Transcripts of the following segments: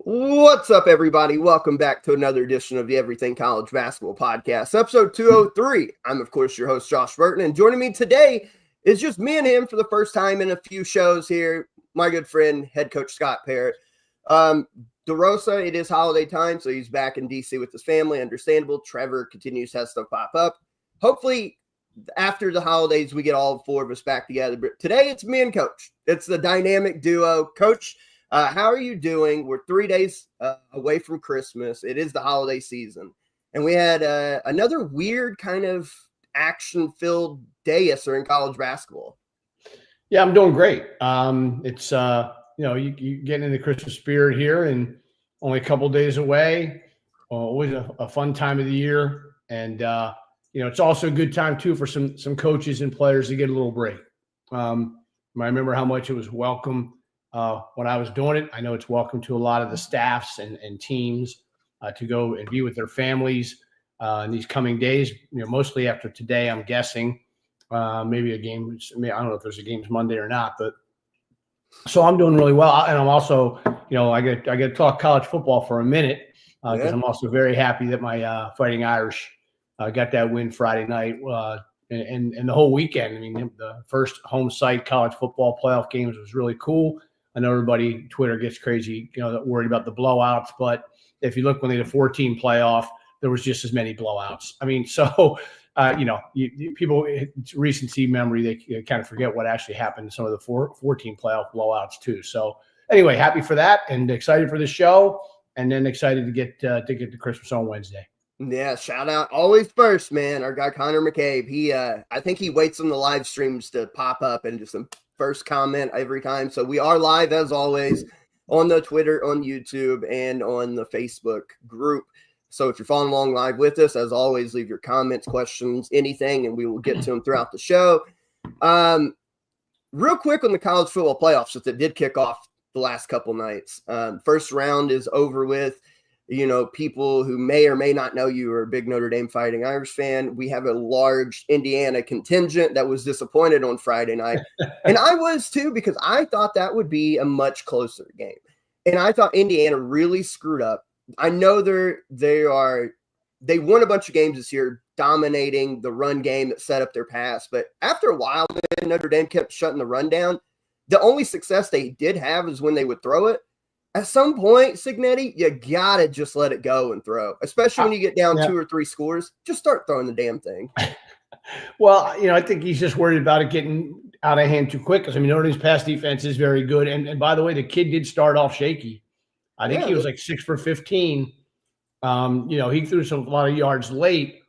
What's up, everybody? Welcome back to another edition of the Everything College Basketball Podcast, episode 203. I'm, of course, your host, Josh Burton, and joining me today is just me and him for the first time in a few shows here, my good friend, head coach Scott Parrott. DeRosa, it is holiday time, so he's back in D.C. with his family. Understandable. Trevor continues to have stuff pop up. Hopefully, after the holidays, we get all four of us back together. But today, it's me and Coach. It's the dynamic duo. Coach, how are you doing? We're 3 days away from Christmas. It is the holiday season. And we had another weird kind of action-filled day yesterday in college basketball. Yeah, I'm doing great. It's, you getting in the Christmas spirit here and only a couple days away. Always a fun time of the year. And, it's also a good time, too, for some coaches and players to get a little break. I remember how much it was welcome when I was doing it. I know it's welcome to a lot of the staffs and teams to go and be with their families in these coming days, mostly after today, I'm guessing. Maybe a game. I don't know if there's a games Monday or not, but so I'm doing really well. And I'm also, I get to talk college football for a minute because I'm also very happy that my Fighting Irish got that win Friday night and the whole weekend. I mean, the first home site college football playoff games was really cool. I know everybody, Twitter gets crazy, worried about the blowouts, but if you look when they had a 14 playoff, there was just as many blowouts. I mean, so, people, it's recency memory, they kind of forget what actually happened in some of the 14 playoff blowouts too. So anyway, happy for that and excited for the show, and then excited to get to Christmas on Wednesday. Yeah, shout out always first, man. Our guy Connor McCabe. He I think he waits on the live streams to pop up and just some first comment every time. So we are live as always on the Twitter, on YouTube, and on the Facebook group. So if you're following along live with us, as always, leave your comments, questions, anything, and we will get to them throughout the show. Real quick on the college football playoffs, since it did kick off the last couple nights. First round is over with. People who may or may not know you are a big Notre Dame Fighting Irish fan. We have a large Indiana contingent that was disappointed on Friday night. And I was too, because I thought that would be a much closer game. And I thought Indiana really screwed up. I know they won a bunch of games this year, dominating the run game that set up their pass. But after a while, Notre Dame kept shutting the run down. The only success they did have is when they would throw it. At some point, Signetti, you got to just let it go and throw, especially when you get down 2 or 3 scores. Just start throwing the damn thing. Well, I think he's just worried about it getting out of hand too quick. Because, Notre Dame's pass defense is very good. And by the way, the kid did start off shaky. I think he was like 6 for 15. He threw a lot of yards late.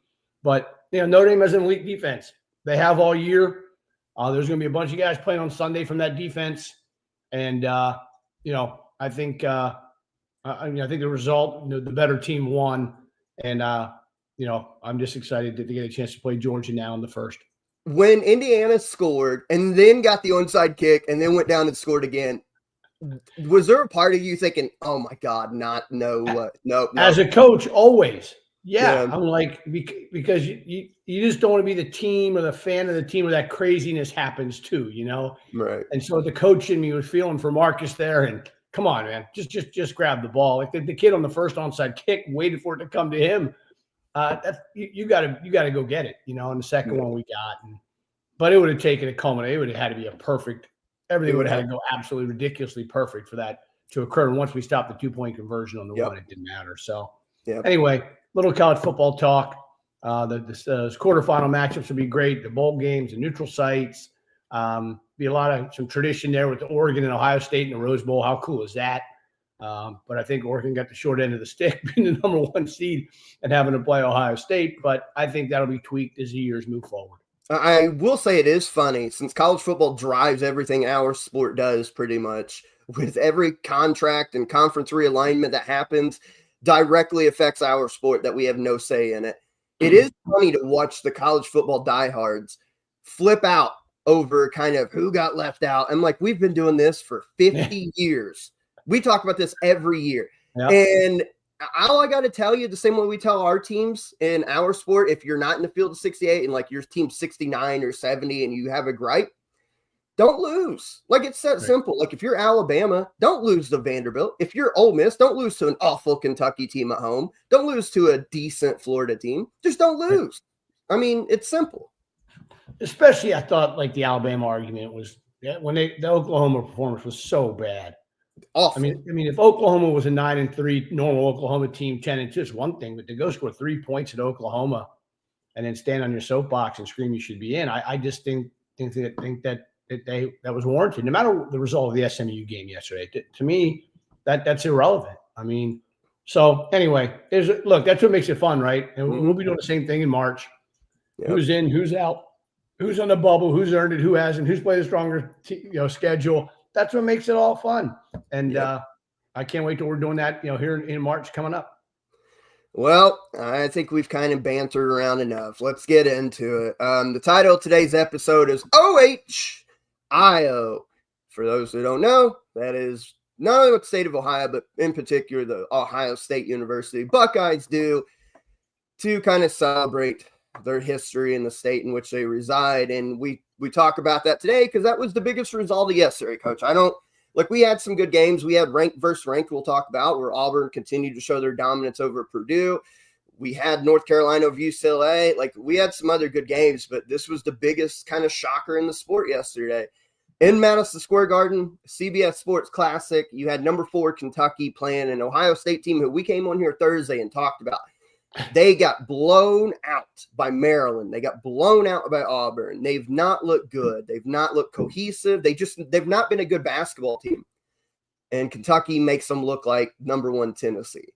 But, Notre Dame has an elite defense. They have all year. There's going to be a bunch of guys playing on Sunday from that defense. And, I think the result, the better team won, and I'm just excited to get a chance to play Georgia now in the first. When Indiana scored and then got the onside kick and then went down and scored again, was there a part of you thinking, "Oh my God, no"? As a coach, always, yeah. I'm like, because you just don't want to be the team or the fan of the team where that craziness happens too, Right. And so the coach in me was feeling for Marcus there and. Come on, man! Just grab the ball. Like the kid on the first onside kick, waited for it to come to him. That's you got to go get it. And the second one we got, but it would have taken a culminate. It would have had to be a perfect. Everything would have had to go absolutely ridiculously perfect for that to occur. And once we stopped the 2-point conversion on the one, it didn't matter. So anyway, little college football talk. The quarterfinal matchups would be great. The bowl games, the neutral sites. Be a lot of some tradition there with the Oregon and Ohio State in the Rose Bowl. How cool is that? But I think Oregon got the short end of the stick, being the number 1 seed and having to play Ohio State. But I think that'll be tweaked as the years move forward. I will say it is funny, since college football drives everything our sport does pretty much, with every contract and conference realignment that happens directly affects our sport that we have no say in it. It is funny to watch the college football diehards flip out over kind of who got left out. I'm like, we've been doing this for 50 years. We talk about this every year. Yep. And all I got to tell you, the same way we tell our teams in our sport, if you're not in the field of 68 and like your team's 69 or 70 and you have a gripe, don't lose. Like, it's that simple. Like, if you're Alabama, don't lose to Vanderbilt. If you're Ole Miss, don't lose to an awful Kentucky team at home. Don't lose to a decent Florida team. Just don't lose. I mean, it's simple. Especially, I thought, like, the Alabama argument was when the Oklahoma performance was so bad. Awful. I mean, if Oklahoma was a 9-3 normal Oklahoma team, 10-2 is one thing, but to go score 3 points at Oklahoma and then stand on your soapbox and scream you should be in, I just think that was warranted, no matter the result of the SMU game yesterday. To me, that's irrelevant. I mean, so anyway, look, that's what makes it fun, right? And we'll be doing the same thing in March. Yep. Who's in, who's out, who's on the bubble, who's earned it, who hasn't, who's played a stronger schedule. That's what makes it all fun. And I can't wait till we're doing that, here in March coming up. Well, I think we've kind of bantered around enough. Let's get into it. The title of today's episode is OHIO. For those who don't know, that is not only what the state of Ohio, but in particular the Ohio State University Buckeyes do to kind of celebrate their history in the state in which they reside. And we talk about that today because that was the biggest result of yesterday, Coach. We had some good games. We had ranked versus ranked we'll talk about, where Auburn continued to show their dominance over Purdue. We had North Carolina over UCLA. We had some other good games, but this was the biggest kind of shocker in the sport yesterday. In Madison Square Garden, CBS Sports Classic, you had number 4 Kentucky playing an Ohio State team who we came on here Thursday and talked about. They got blown out by Maryland. They got blown out by Auburn. They've not looked good. They've not looked cohesive. They've not been a good basketball team. And Kentucky makes them look like number 1 Tennessee.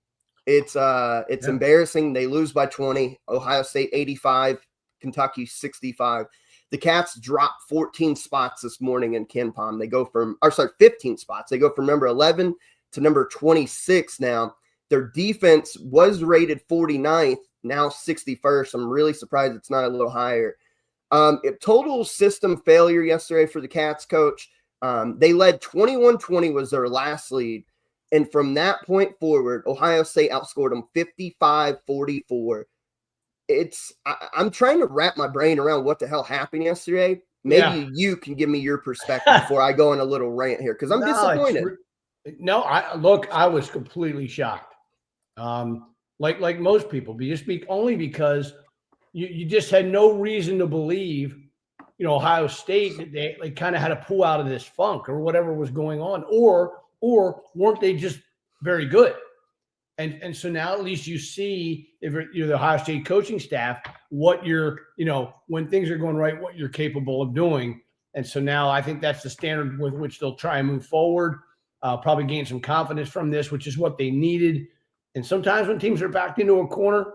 It's embarrassing. They lose by 20. Ohio State 85, Kentucky 65. The Cats dropped 14 spots this morning in KenPom. They go 15 spots. They go from number 11 to number 26 now. Their defense was rated 49th, now 61st. I'm really surprised it's not a little higher. Total system failure yesterday for the Cats, Coach. They led 21-20 was their last lead. And from that point forward, Ohio State outscored them 55-44. I'm trying to wrap my brain around what the hell happened yesterday. Maybe you can give me your perspective before I go on a little rant here, because I'm disappointed. I was completely shocked. Like most people, only because you just had no reason to believe, Ohio State, they kind of had to pull out of this funk or whatever was going on, or weren't they just very good? And so now at least you see, if you're the Ohio State coaching staff, what you're, when things are going right, what you're capable of doing. And so now I think that's the standard with which they'll try and move forward, probably gain some confidence from this, which is what they needed. And sometimes when teams are backed into a corner,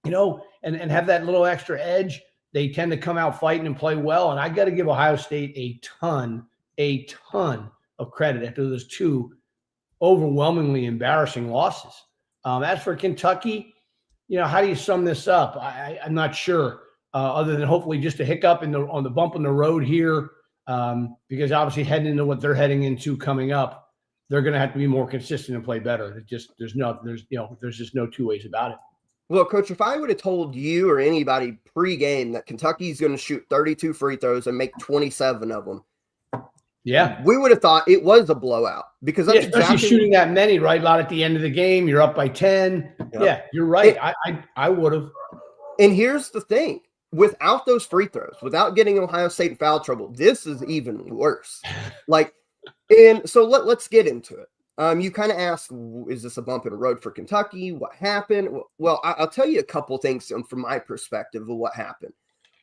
and have that little extra edge, they tend to come out fighting and play well. And I got to give Ohio State a ton of credit after those 2 overwhelmingly embarrassing losses. As for Kentucky, how do you sum this up? I'm not sure, other than hopefully just a hiccup on the bump in the road here, because obviously heading into what they're heading into coming up, they're going to have to be more consistent and play better. There's just no 2 ways about it. Well, Coach, if I would have told you or anybody pre-game that Kentucky's going to shoot 32 free throws and make 27 of them, we would have thought it was a blowout, because that's especially shooting that many, right? A lot at the end of the game, you're up by 10. Yep. Yeah, you're right. I would have. And here's the thing. Without those free throws, without getting Ohio State in foul trouble, this is even worse. And so let's get into it. You kind of asked, is this a bump in the road for Kentucky? What happened? Well, I'll tell you a couple things from my perspective of what happened.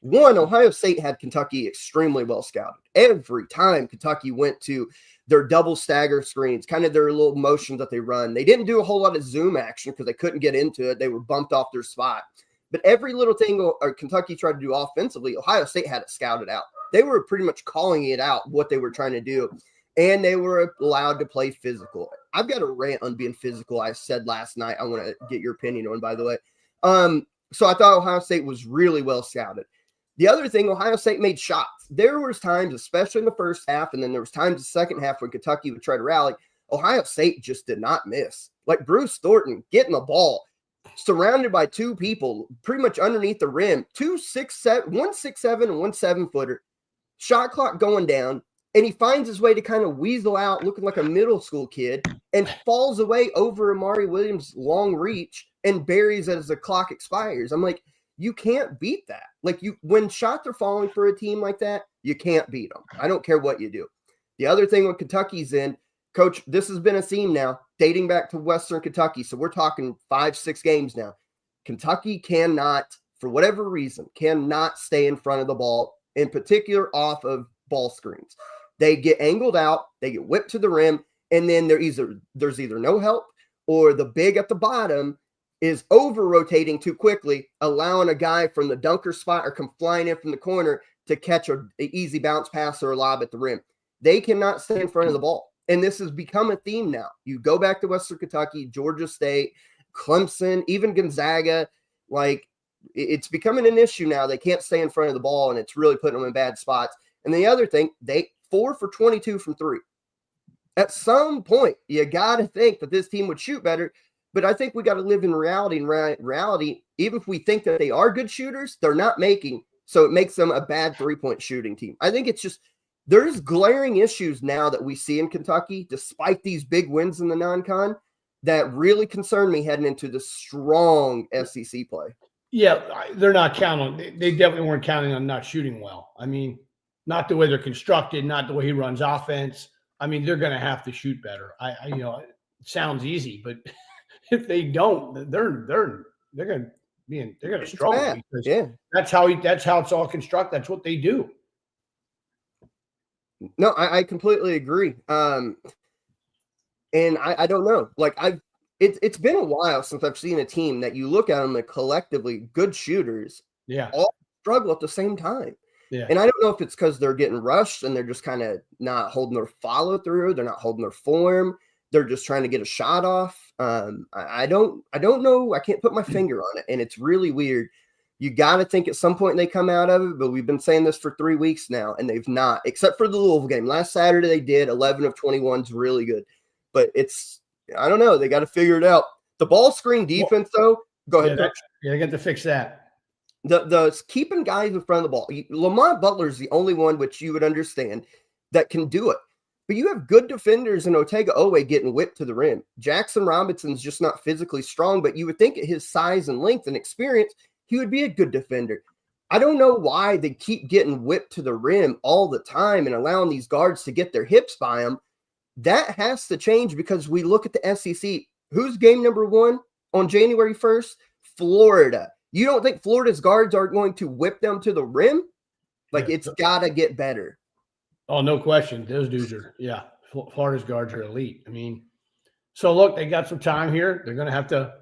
One, Ohio State had Kentucky extremely well scouted. Every time Kentucky went to their double stagger screens, kind of their little motions that they run, they didn't do a whole lot of zoom action because they couldn't get into it. They were bumped off their spot. But every little thing Kentucky tried to do offensively, Ohio State had it scouted out. They were pretty much calling it out, what they were trying to do. And they were allowed to play physical. I've got a rant on being physical. I said last night, I want to get your opinion on, by the way. So I thought Ohio State was really well scouted. The other thing, Ohio State made shots. There was times, especially in the first half, and then there was times the second half when Kentucky would try to rally. Ohio State just did not miss. Like Bruce Thornton getting the ball, surrounded by 2 people, pretty much underneath the rim, 1 6'7" and 1 7-footer. shot clock going down, and he finds his way to kind of weasel out looking like a middle school kid and falls away over Amari Williams' long reach and buries it as the clock expires. I'm like, you can't beat that. Like, when shots are falling for a team like that, you can't beat them. I don't care what you do. The other thing when Kentucky's in, Coach, this has been a theme now dating back to Western Kentucky. So we're talking 5-6 games now. Kentucky cannot, for whatever reason, cannot stay in front of the ball, in particular off of ball screens. They get angled out, they get whipped to the rim, and then there's either no help or the big at the bottom is over-rotating too quickly, allowing a guy from the dunker spot or come flying in from the corner to catch an easy bounce pass or a lob at the rim. They cannot stay in front of the ball. And this has become a theme now. You go back to Western Kentucky, Georgia State, Clemson, even Gonzaga, like it's becoming an issue now. They can't stay in front of the ball, and it's really putting them in bad spots. And the other thing, they 4 for 22 from 3. At some point, you got to think that this team would shoot better. But I think we got to live in reality. And reality, even if we think that they are good shooters, they're not making. So it makes them a bad 3-point shooting team. I think it's just there's glaring issues now that we see in Kentucky, despite these big wins in the non-con, that really concern me heading into the strong SEC play. Yeah, they're not counting. They definitely weren't counting on not shooting well. I mean, not the way they're constructed, not the way he runs offense. I mean, they're going to have to shoot better. It sounds easy, but if they don't, they're going to struggle because that's how it's all constructed. That's what they do. No, I completely agree. And I don't know. Like it's been a while since I've seen a team that you look at them and collectively good shooters, all struggle at the same time. Yeah. And I don't know if it's because they're getting rushed and they're just kind of not holding their follow through. They're not holding their form. They're just trying to get a shot off. I don't know. I can't put my finger on it. And it's really weird. You got to think at some point they come out of it, but we've been saying this for 3 weeks now, and they've not, except for the Louisville game. Last Saturday they did. 11 of 21 is really good. But I don't know. They got to figure it out. The ball screen defense, though, go ahead. They got to fix that. The keeping guys in front of the ball. Lamont Butler is the only one, which you would understand, that can do it. But you have good defenders in Otega Owe getting whipped to the rim. Jackson Robinson's just not physically strong, but you would think at his size and length and experience, he would be a good defender. I don't know why they keep getting whipped to the rim all the time and allowing these guards to get their hips by them. That has to change because we look at the SEC. Who's game number 1 on January 1st? Florida. You don't think Florida's guards are going to whip them to the rim? Like, it's got to get better. Oh, no question. Those dudes are, Florida's guards are elite. I mean, so look, they got some time here. They're going to have to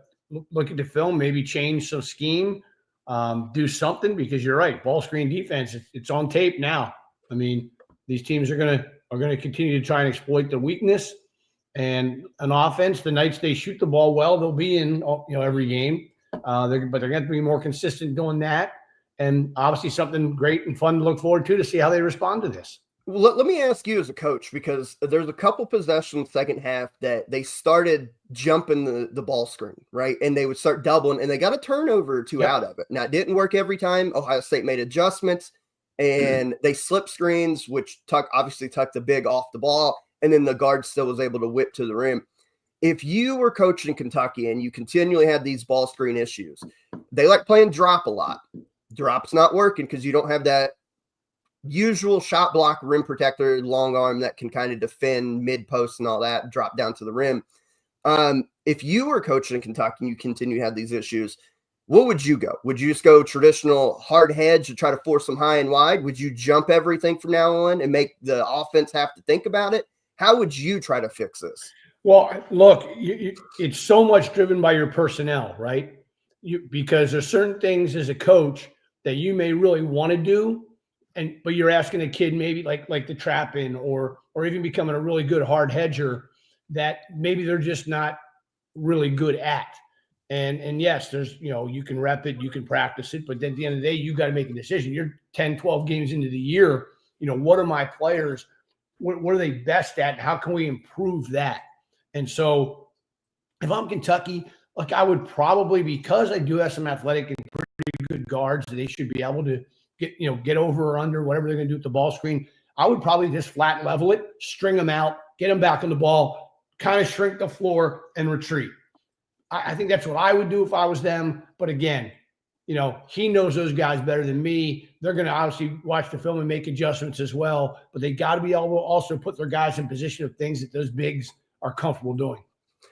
look at the film, maybe change some scheme, do something, because you're right. Ball screen defense, it's on tape now. I mean, these teams are going to continue to try and exploit the weakness. And an offense, the nights they shoot the ball well, they'll be in every game. But they're going to have to be more consistent doing that. And obviously something great and fun to look forward to see how they respond to this. Well, let me ask you as a coach, because there's a couple possessions second half that they started jumping the ball screen, right? And they would start doubling, and they got a turnover or two out of it. Now, it didn't work every time. Ohio State made adjustments, and they slipped screens, which obviously tucked the big off the ball, and then the guard still was able to whip to the rim. If you were coaching Kentucky and you continually had these ball screen issues, they like playing drop a lot. Drop's not working because you don't have that usual shot block rim protector, long arm that can kind of defend mid post and all that, drop down to the rim. If you were coaching Kentucky and you continue to have these issues, what would you go? Would you just go traditional hard hedge and try to force them high and wide? Would you jump everything from now on and make the offense have to think about it? How would you try to fix this? Well, look, it's so much driven by your personnel, right? Because there's certain things as a coach that you may really want to do, but you're asking a kid maybe like the trap in or even becoming a really good hard hedger that maybe they're just not really good at. And yes, there's, you can rep it, you can practice it, but then at the end of the day, you got to make a decision. You're 10, 12 games into the year. What are my players? What are they best at? And how can we improve that? And so if I'm Kentucky, I would probably, because I do have some athletic and pretty good guards, they should be able to get over or under, whatever they're going to do with the ball screen. I would probably just flat level it, string them out, get them back on the ball, kind of shrink the floor and retreat. I think that's what I would do if I was them. But again, he knows those guys better than me. They're going to obviously watch the film and make adjustments as well, but they got to be able to also put their guys in position of things that those bigs are comfortable doing.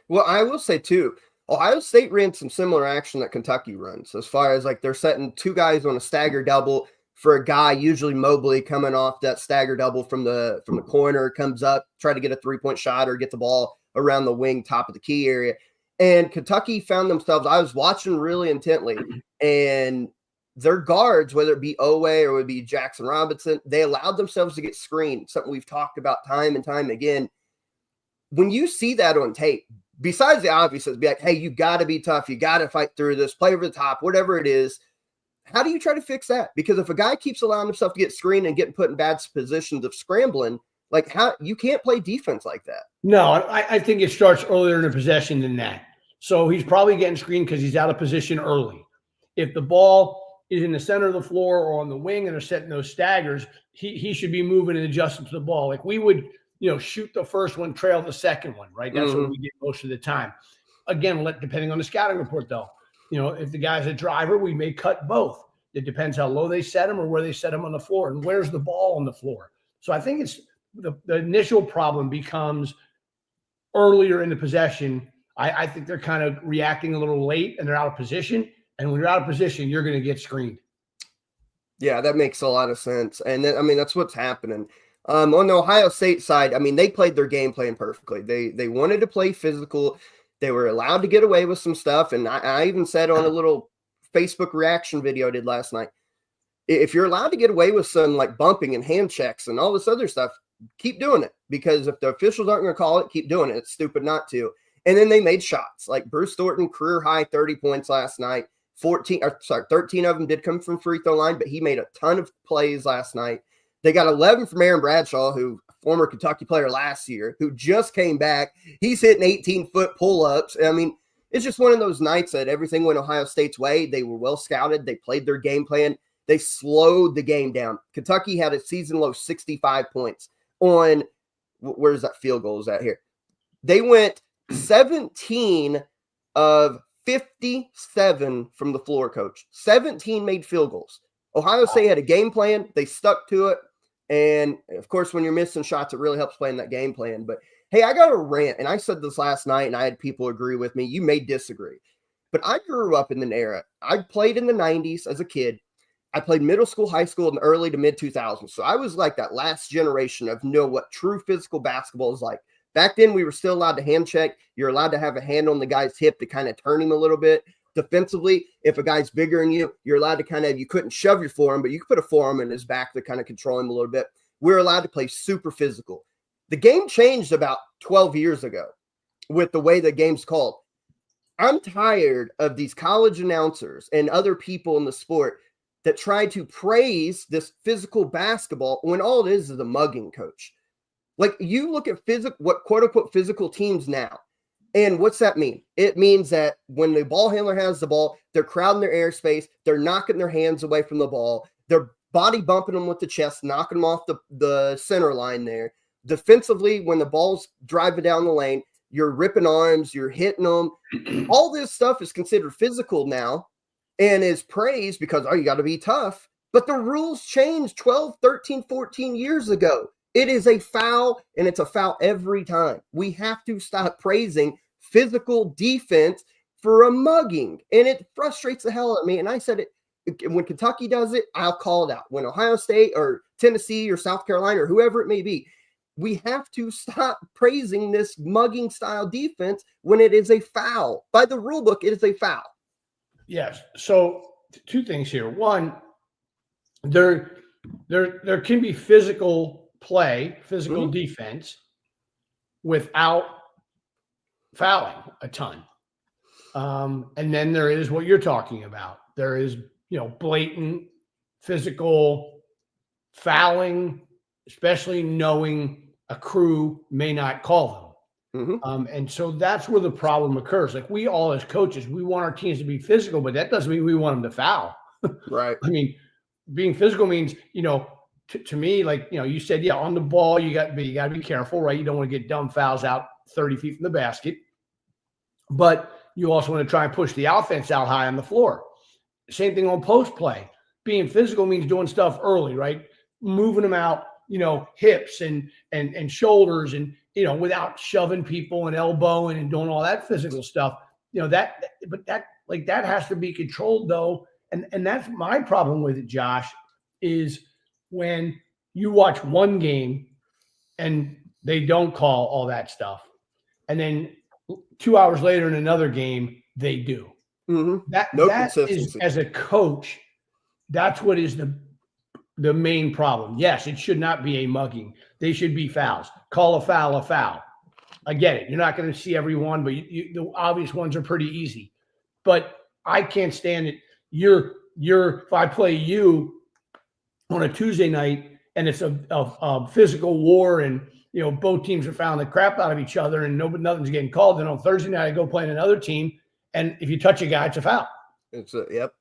Well, I will say too, Ohio State ran some similar action that Kentucky runs, as far as like they're setting two guys on a stagger double for a guy, usually Mobley, coming off that stagger double from the corner, comes up, try to get a 3-point shot or get the ball around the wing, top of the key area. And Kentucky found themselves, I was watching really intently, and their guards, whether it be Owe or it would be Jackson Robinson, they allowed themselves to get screened, something we've talked about time and time again. When you see that on tape, besides the obvious, it's be like, hey, you got to be tough. You got to fight through this, play over the top, whatever it is. How do you try to fix that? Because if a guy keeps allowing himself to get screened and getting put in bad positions of scrambling, like how you can't play defense like that. No, I think it starts earlier in the possession than that. So he's probably getting screened because he's out of position early. If the ball is in the center of the floor or on the wing and they're setting those staggers, he should be moving and adjusting to the ball. Like we would, shoot the first one, trail the second one, right? That's what we get most of the time. Again, depending on the scouting report, though. If the guy's a driver, we may cut both. It depends how low they set him or where they set him on the floor and where's the ball on the floor. So I think it's the initial problem becomes earlier in the possession. I think they're kind of reacting a little late and they're out of position. And when you're out of position, you're going to get screened. Yeah, that makes a lot of sense. And then, that's what's happening. On the Ohio State side, they played their game plan perfectly. They wanted to play physical. They were allowed to get away with some stuff. And I even said on a little Facebook reaction video I did last night, if you're allowed to get away with some like bumping and hand checks and all this other stuff, keep doing it. Because if the officials aren't going to call it, keep doing it. It's stupid not to. And then they made shots. Like Bruce Thornton, career high 30 points last night. 13 of them did come from free throw line, but he made a ton of plays last night. They got 11 from Aaron Bradshaw, who former Kentucky player last year, who just came back. He's hitting 18-foot pull-ups. It's just one of those nights that everything went Ohio State's way. They were well scouted. They played their game plan. They slowed the game down. Kentucky had a season-low 65 points on – where's that field goal is at here? They went 17 of 57 from the floor, coach. 17 made field goals. Ohio State had a game plan. They stuck to it. And, of course, when you're missing shots, it really helps playing that game plan. But, hey, I got a rant, and I said this last night, and I had people agree with me. You may disagree. But I grew up in an era. I played in the 90s as a kid. I played middle school, high school, in the early to mid-2000s. So I was like that last generation of what true physical basketball is like. Back then, we were still allowed to hand check. You're allowed to have a hand on the guy's hip to kind of turn him a little bit. Defensively, if a guy's bigger than you, you're allowed to you couldn't shove your forearm, but you could put a forearm in his back to kind of control him a little bit. We're allowed to play super physical. The game changed about 12 years ago with the way the game's called. I'm tired of these college announcers and other people in the sport that try to praise this physical basketball when all it is a mugging, coach. Like, you look at what quote-unquote physical teams now. And what's that mean? It means that when the ball handler has the ball, they're crowding their airspace, they're knocking their hands away from the ball, they're body bumping them with the chest, knocking them off the center line there. Defensively, when the ball's driving down the lane, you're ripping arms, you're hitting them. All this stuff is considered physical now and is praised because, you got to be tough. But the rules changed 12, 13, 14 years ago. It is a foul, and it's a foul every time. We have to stop praising physical defense for a mugging, and it frustrates the hell out of me. And I said it when Kentucky does it, I'll call it out. When Ohio State or Tennessee or South Carolina or whoever it may be, we have to stop praising this mugging style defense when it is a foul. By the rule book, it is a foul. Yes. So two things here. One, there can be physical play, physical defense without fouling a ton. And then there is what you're talking about. There is, blatant physical fouling, especially knowing a crew may not call them. And so that's where the problem occurs. Like, we all as coaches, we want our teams to be physical, but that doesn't mean we want them to foul. Right. being physical means, to me, like, you said, yeah, on the ball, you got to be careful, right? You don't want to get dumb fouls out 30 feet from the basket, but you also want to try and push the offense out high on the floor. Same thing on post play. Being physical means doing stuff early, right? Moving them out, hips and shoulders, and without shoving people and elbowing and doing all that physical stuff. That has to be controlled though. And that's my problem with it, Josh, is when you watch one game and they don't call all that stuff, and then 2 hours later in another game they do. Mm-hmm. That is, as a coach, that's what is the main problem. Yes, it should not be a mugging. They should be fouls. Call a foul a foul. I get it. You're not going to see every one, but the obvious ones are pretty easy. But I can't stand it. If I play you on a Tuesday night and it's a physical war, and both teams are fouling the crap out of each other and nothing's getting called, then on Thursday night I go play another team, and if you touch a guy, it's a foul. Yep.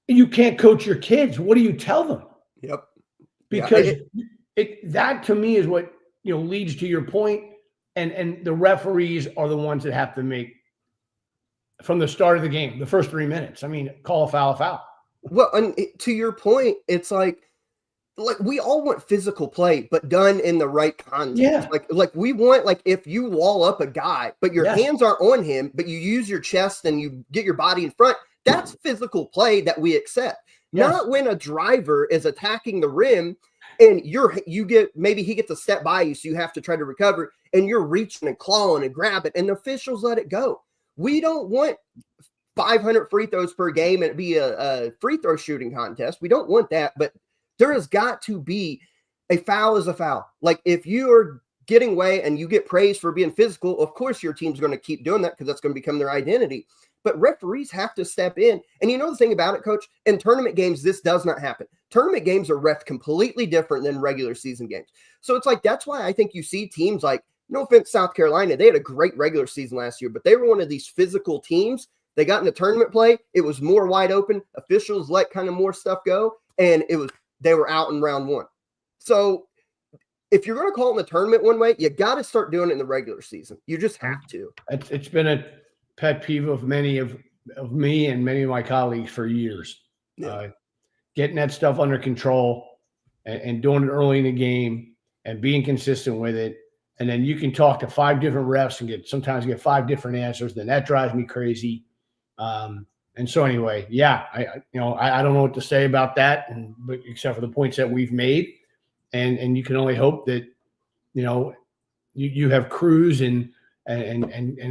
You can't coach your kids. What do you tell them? Yep. Because that to me is what leads to your point, and the referees are the ones that have to make, from the start of the game, the first 3 minutes. I mean, call a foul a foul. Well, and to your point, it's like we all want physical play, but done in the right context. Yeah. Like we want, like, if you wall up a guy, but your hands aren't on him, but you use your chest and you get your body in front, that's physical play that we accept. Yes. Not when a driver is attacking the rim and maybe he gets a step by you, so you have to try to recover, and you're reaching and clawing and grabbing, and the officials let it go. We don't want 500 free throws per game and it be a free throw shooting contest. We don't want that, but there has got to be a foul is a foul. Like, if you are getting away and you get praised for being physical, of course your team's going to keep doing that because that's going to become their identity. But referees have to step in. And the thing about it, Coach, in tournament games, this does not happen. Tournament games are ref completely different than regular season games. So it's like, that's why I think you see teams like, no offense, South Carolina, they had a great regular season last year, but they were one of these physical teams. They got into tournament play. It was more wide open. Officials let kind of more stuff go. And they were out in round one. So if you're going to call it in the tournament one way, you got to start doing it in the regular season. You just have to. It's been a pet peeve of many of me and many of my colleagues for years. Yeah. Getting that stuff under control and doing it early in the game and being consistent with it. And then you can talk to 5 different refs and sometimes get 5 different answers. Then that drives me crazy. And so anyway, yeah, I don't know what to say about that, but except for the points that we've made, and you can only hope that you have crews and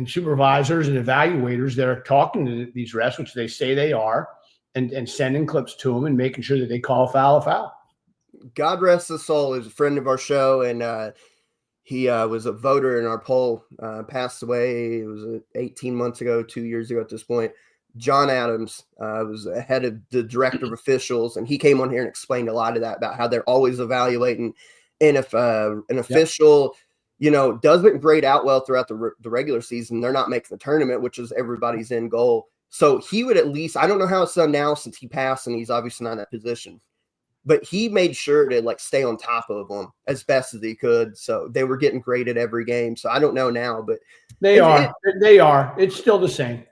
supervisors and evaluators that are talking to these refs, which they say they are, and sending clips to them and making sure that they call a foul. God rest his soul. He was a friend of our show, and he was a voter in our poll. Passed away. It was 18 months ago, 2 years ago at this point. John Adams was head of the director of officials, and he came on here and explained a lot of that about how they're always evaluating. And if an official, doesn't grade out well throughout the regular season, they're not making the tournament, which is everybody's end goal. So he would at least, I don't know how it's done now since he passed and he's obviously not in that position, but he made sure to stay on top of them as best as he could. So they were getting graded every game. So I don't know now, but they are. It's still the same.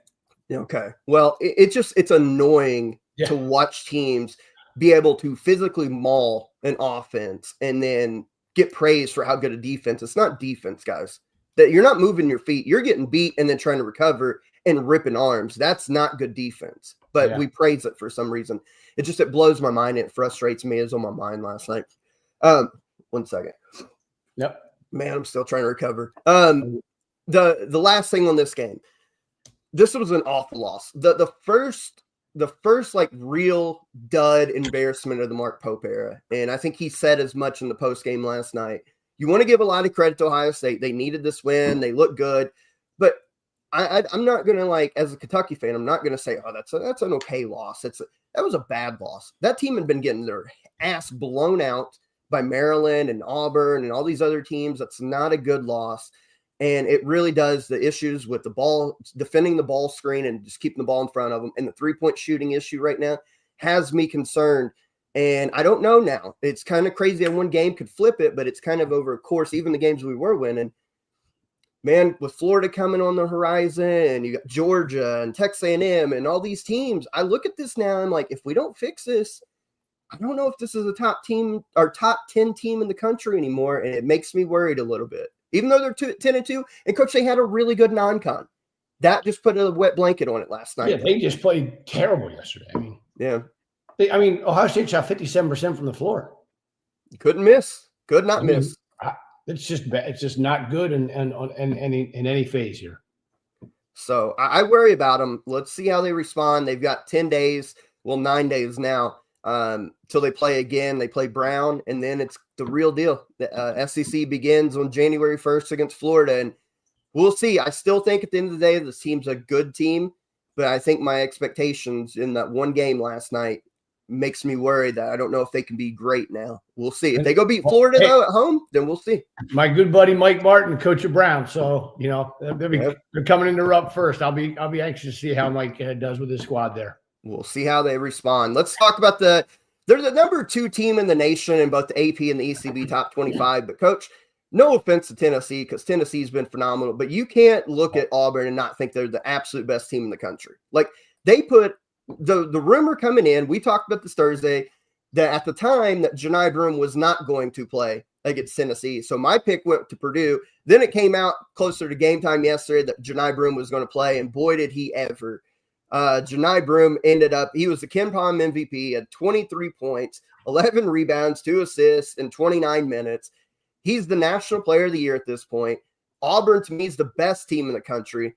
Okay. Well, it's annoying to watch teams be able to physically maul an offense and then get praised for how good a defense. It's not defense, guys. That you're not moving your feet. You're getting beat and then trying to recover and ripping arms. That's not good defense. But we praise it for some reason. It blows my mind. It frustrates me. It was on my mind last night. 1 second. Yep. Man, I'm still trying to recover. The last thing on this game. This was an awful loss. The first real dud embarrassment of the Mark Pope era. And I think he said as much in the post game last night. You want to give a lot of credit to Ohio State. They needed this win. They look good. But I'm not going to, as a Kentucky fan, I'm not going to say, oh, that's an okay loss. That was a bad loss. That team had been getting their ass blown out by Maryland and Auburn and all these other teams. That's not a good loss. And it really does. The issues with the ball, defending the ball screen and just keeping the ball in front of them, and the 3-point shooting issue right now has me concerned And I don't know now. It's kind of crazy that one game could flip it, but it's kind of over a course. Even the games we were winning, man, with Florida coming on the horizon, and you got Georgia and Texas A&M and all these teams, I look at this now and I'm like, if we don't fix this, I don't know if this is a top team or top 10 team in the country anymore. And it makes me worried a little bit, even though they're 10-2. And coach, they had a really good non-con. That just put a wet blanket on it last night. Yeah, they just played terrible yesterday. I mean, yeah. Ohio State shot 57% from the floor. Couldn't miss. Could not miss. It's just bad. It's just not good in any phase here. So I worry about them. Let's see how they respond. They've got 10 days, 9 days now, till they play again. They play Brown, and then it's the real deal. The SEC begins on January 1st against Florida, and we'll see. I still think at the end of the day, this team's a good team, but I think my expectations in that one game last night makes me worried that I don't know if they can be great now. We'll see. If they go beat Florida, though, at home, then we'll see. My good buddy Mike Martin, coach of Brown. So, they're coming in to rub first. I'll be anxious to see how Mike does with his squad there. We'll see how they respond. Let's talk about they're the number 2 team in the nation in both the AP and the ECB top 25. But, Coach, no offense to Tennessee, because Tennessee's been phenomenal, but you can't look at Auburn and not think they're the absolute best team in the country. Like, they put the rumor coming in, we talked about this Thursday, that at the time that Janai Broome was not going to play against Tennessee. So my pick went to Purdue. Then it came out closer to game time yesterday that Janai Broome was going to play, and boy, did he ever. Janai Broome he was the Ken Pom MVP, had 23 points, 11 rebounds, 2 assists in 29 minutes. He's the National Player of the Year at this point. Auburn, to me, is the best team in the country.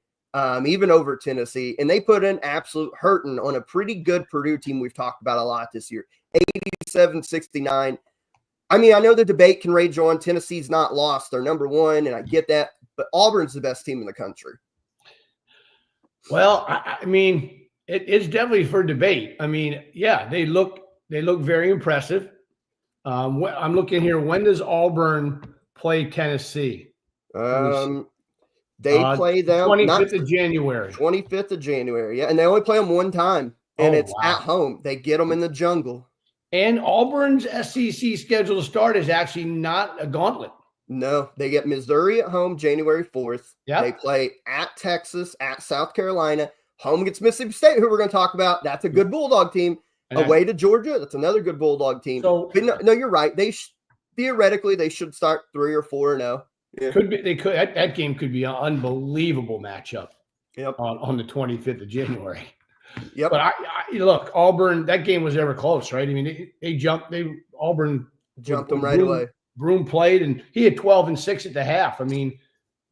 Even over Tennessee, and they put an absolute hurting on a pretty good Purdue team we've talked about a lot this year, 87-69. I mean, I know the debate can rage on. Tennessee's not lost. They're number 1, and I get that, but Auburn's the best team in the country. Well, I mean, it's definitely for debate. I mean, yeah, they look very impressive. I'm looking here. When does Auburn play Tennessee? They play them 25th of January. 25th of January, yeah. And they only play them one time, and it's at home. They get them in the jungle. And Auburn's SEC schedule to start is actually not a gauntlet. No, they get Missouri at home January 4th. Yep. They play at Texas, at South Carolina, home against Mississippi State, who we're going to talk about. That's a good Bulldog team. Away to Georgia, that's another good Bulldog team. So, no, you're right. Theoretically, they should start 3 or 4-0. Yeah. Could be. They could. That game could be an unbelievable matchup. Yep. On the 25th of January. Yep. But I look, Auburn. That game was ever close, right? I mean, Auburn jumped them right away. Broome played, and he had 12 and 6 at the half. I mean,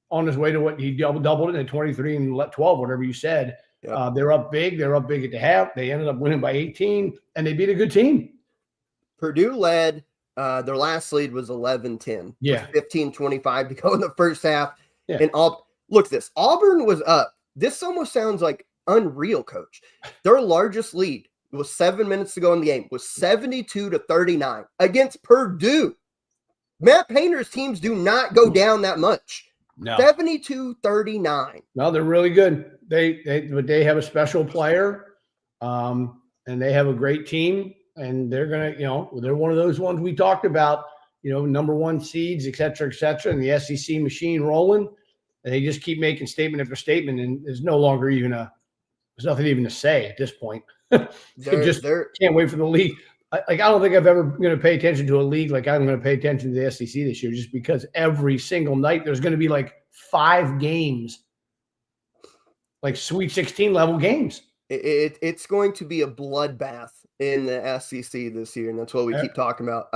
on his way to what he doubled it at 23 and 12, whatever you said. Yep. They're up big. They're up big at the half. They ended up winning by 18, and they beat a good team. Purdue led. Their last lead was 11-10. Yeah. 15-25 to go in the first half. Yeah. And look, Auburn was up. This almost sounds like unreal, Coach. Their largest lead was 7 minutes to go in the game, was 72-39 against Purdue. Matt Painter's teams do not go down that much. No. 72-39. No, they're really good. They have a special player, and they have a great team. And they're going to, they're one of those ones we talked about, number 1 seeds, et cetera, and the SEC machine rolling. And they just keep making statement after statement. And there's no longer there's nothing even to say at this point. They can't wait for the league. I don't think I've ever going to pay attention to a league like I'm going to pay attention to the SEC this year, just because every single night there's going to be like 5 games, like Sweet 16 level games. It's going to be a bloodbath in the SEC this year, and that's what we keep talking about.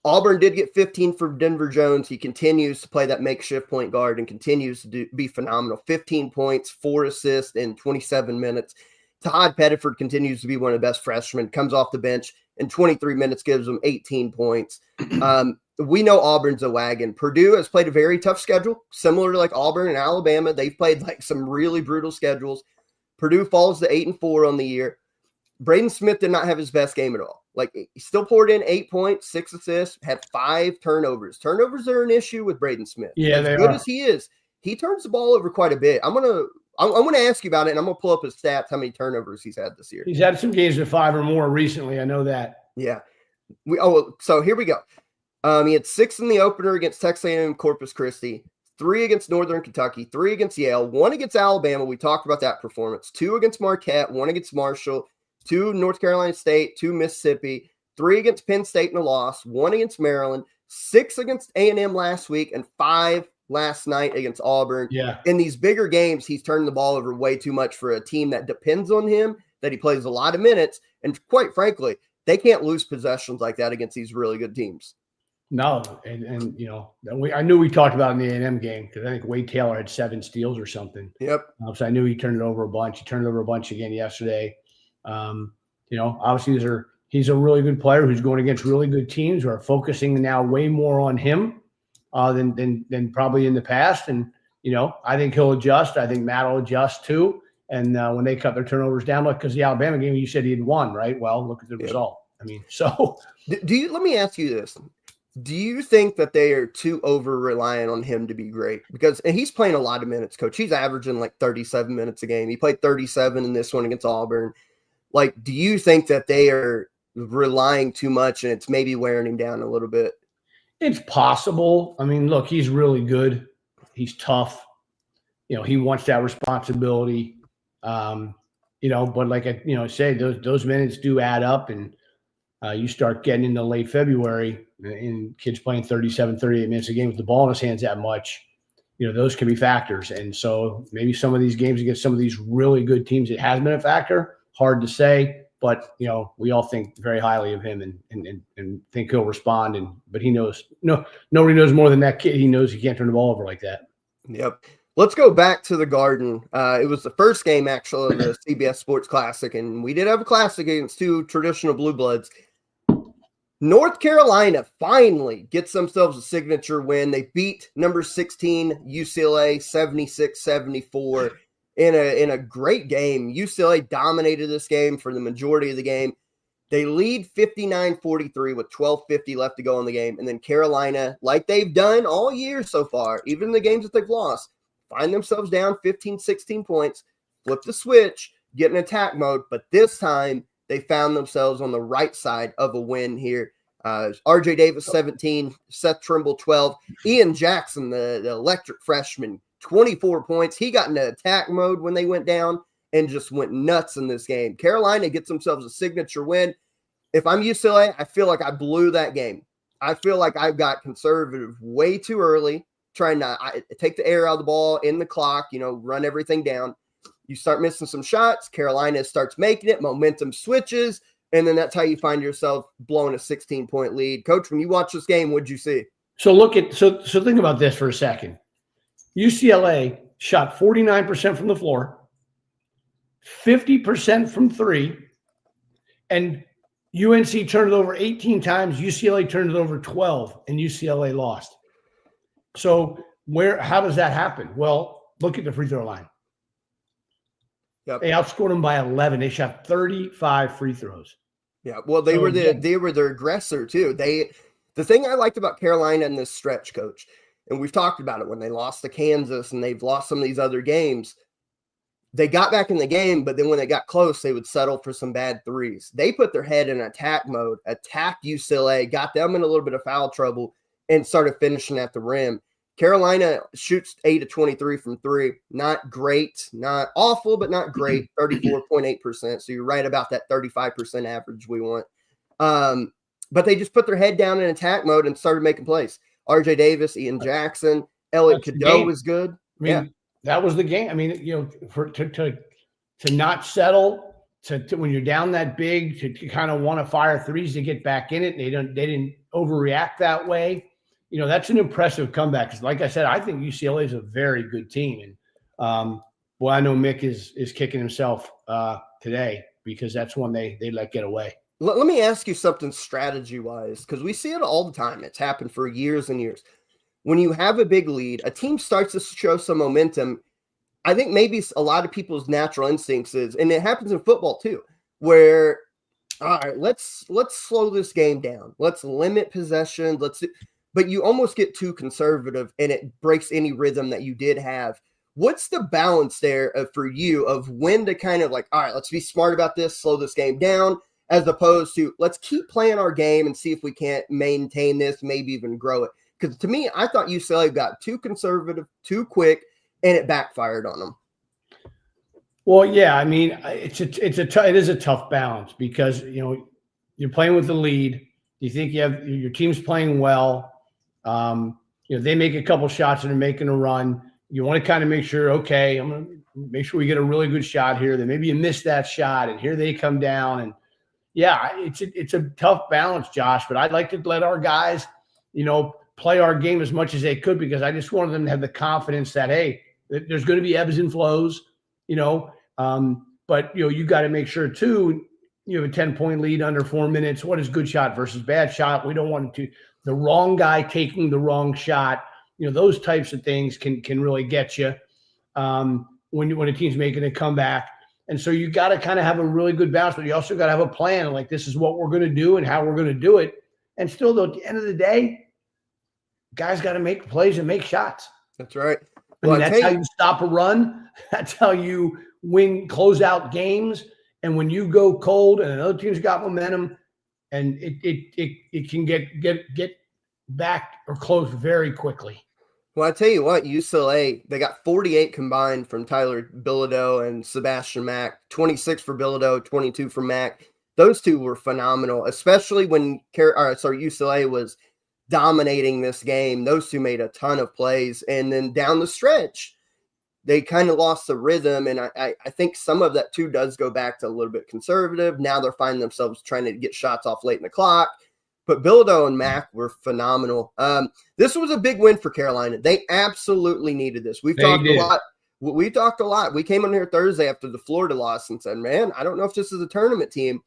Auburn did get 15 for Denver Jones. He continues to play that makeshift point guard and continues to be phenomenal. 15 points, 4 assists in 27 minutes. Todd Pettiford continues to be one of the best freshmen, comes off the bench in 23 minutes, gives them 18 points. We know Auburn's a wagon. Purdue has played a very tough schedule, similar to like Auburn and Alabama. They've played like some really brutal schedules. Purdue falls to 8-4 on the year. Braden Smith did not have his best game at all. Like, he still poured in 8 points, 6 assists, had 5 turnovers. Turnovers are an issue with Braden Smith. Yeah, as good as he is, he turns the ball over quite a bit. I'm gonna ask you about it, and I'm gonna pull up his stats, how many turnovers he's had this year. He's had some games with 5 or more recently. I know that. Yeah. So here we go. He had 6 in the opener against Texas A&M Corpus Christi, 3 against Northern Kentucky, 3 against Yale, 1 against Alabama. We talked about that performance. 2 against Marquette, 1 against Marshall, 2 North Carolina State, 2 Mississippi, 3 against Penn State in a loss, 1 against Maryland, 6 against A&M last week, and 5 last night against Auburn. Yeah. In these bigger games, he's turning the ball over way too much for a team that depends on him, that he plays a lot of minutes, and quite frankly, they can't lose possessions like that against these really good teams. No, and I knew we talked about in the A&M game because I think Wade Taylor had 7 steals or something. Yep. So I knew he turned it over a bunch. He turned it over a bunch again yesterday. Obviously he's a really good player who's going against really good teams who are focusing now way more on him than probably in the past. And I think he'll adjust. I think Matt will adjust too. And when they cut their turnovers down, look, because the Alabama game, you said he had won, right? Well, look at the result. I mean, so let me ask you this. Do you think that they are too over reliant on him to be great? And he's playing a lot of minutes, Coach. He's averaging like 37 minutes a game. He played 37 in this one against Auburn. Like, do you think that they are relying too much and it's maybe wearing him down a little bit? It's possible. I mean, look, he's really good. He's tough. He wants that responsibility. But like I say, those minutes do add up, and you start getting into late February and kids playing 37, 38 minutes a game with the ball in his hands that much, those can be factors. And so maybe some of these games against some of these really good teams, it has been a factor. Hard to say, but we all think very highly of him and think he'll respond. But he knows, nobody knows more than that kid. He knows he can't turn the ball over like that. Yep. Let's go back to the Garden. It was the first game actually of the CBS Sports Classic, and we did have a classic against 2 traditional blue bloods. North Carolina finally gets themselves a signature win. They beat number 16 UCLA 76-74 in a great game. UCLA dominated this game for the majority of the game. They lead 59-43 with 12:50 left to go in the game. And then Carolina, like they've done all year so far, even the games that they've lost, find themselves down 15, 16 points, flip the switch, get in attack mode. But this time they found themselves on the right side of a win here. RJ Davis, 17, Seth Trimble, 12, Ian Jackson, the electric freshman, 24 points. He got into attack mode when they went down and just went nuts in this game. Carolina gets themselves a signature win. If I'm UCLA, I feel like I blew that game. I feel like I got conservative way too early, trying to take the air out of the ball in the clock, run everything down. You start missing some shots. Carolina starts making it. Momentum switches. And then that's how you find yourself blowing a 16-point lead. Coach, when you watch this game, what'd you see? So think about this for a second. UCLA shot 49% from the floor, 50% from 3, and UNC turned it over 18 times. UCLA turned it over 12, and UCLA lost. So how does that happen? Well, look at the free throw line. Yep. They outscored them by 11. They shot 35 free throws. Yeah, well, they were the aggressor too. The thing I liked about Carolina in this stretch, Coach, and we've talked about it when they lost to Kansas and they've lost some of these other games, they got back in the game, but then when they got close, they would settle for some bad threes. They put their head in attack mode, attacked UCLA, got them in a little bit of foul trouble, and started finishing at the rim. Carolina shoots 8 of 23 from 3. Not great, not awful, but not great, 34.8%. So you're right about that 35% average we want. But they just put their head down in attack mode and started making plays. RJ Davis, Ian Jackson, Elliot Cadeau was good. That was the game. I mean, to not settle, to when you're down that big, to kind of want to fire threes to get back in it. They didn't overreact that way. That's an impressive comeback. Because like I said, I think UCLA is a very good team. And I know Mick is kicking himself today because that's one they let get away. Let me ask you something strategy-wise, because we see it all the time. It's happened for years and years. When you have a big lead, a team starts to show some momentum. I think maybe a lot of people's natural instincts is, and it happens in football too, where, all right, let's slow this game down. Let's limit possession. But you almost get too conservative, and it breaks any rhythm that you did have. What's the balance there for you of when to kind of like, all right, let's be smart about this, slow this game down, as opposed to let's keep playing our game and see if we can't maintain this, maybe even grow it. Because to me, I thought UCLA got too conservative, too quick, and it backfired on them. Well, yeah, I mean, it is a tough balance because you're playing with the lead. You think your team's playing well. They make a couple shots and they're making a run. You want to kind of make sure, okay, I'm going to make sure we get a really good shot here. Then maybe you miss that shot, and here they come down. And yeah, it's a tough balance, Josh. But I'd like to let our guys, play our game as much as they could because I just wanted them to have the confidence that hey, there's going to be ebbs and flows, But you got to make sure too. You have a 10-point lead under 4 minutes. What is good shot versus bad shot? We don't want the wrong guy taking the wrong shot. Those types of things can really get you when a team's making a comeback. And so you got to kind of have a really good balance, but you also got to have a plan. Like this is what we're going to do and how we're going to do it. And still, though, at the end of the day, guys got to make plays and make shots. That's right. Well, that's how you stop a run. That's how you close out games. And when you go cold and another team's got momentum, and it can get back or close very quickly. Well, I tell you what, UCLA, they got 48 combined from Tyler Bilodeau and Sebastian Mack, 26 for Bilodeau, 22 for Mack. Those two were phenomenal, especially when UCLA was dominating this game. Those two made a ton of plays. And then down the stretch, they kind of lost the rhythm, and I think some of that, too, does go back to a little bit conservative. Now they're finding themselves trying to get shots off late in the clock. But Bilodeau and Mack were phenomenal. This was a big win for Carolina. They absolutely needed this. We've talked a lot. We talked a lot. We came on here Thursday after the Florida loss and said, man, I don't know if this is a tournament team.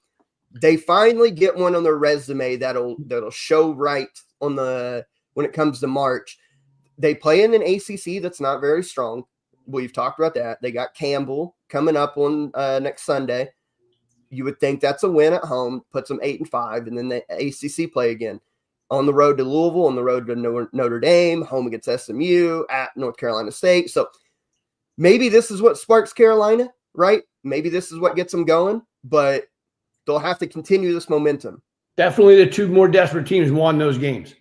They finally get one on their resume that'll show right when it comes to March. They play in an ACC that's not very strong. We've talked about that. They got Campbell coming up on next Sunday. You would think that's a win at home, puts them 8-5, and then the ACC play again. On the road to Louisville, on the road to Notre Dame, home against SMU, at North Carolina State. So maybe this is what sparks Carolina, right? Maybe this is what gets them going, but they'll have to continue this momentum. Definitely the two more desperate teams won those games.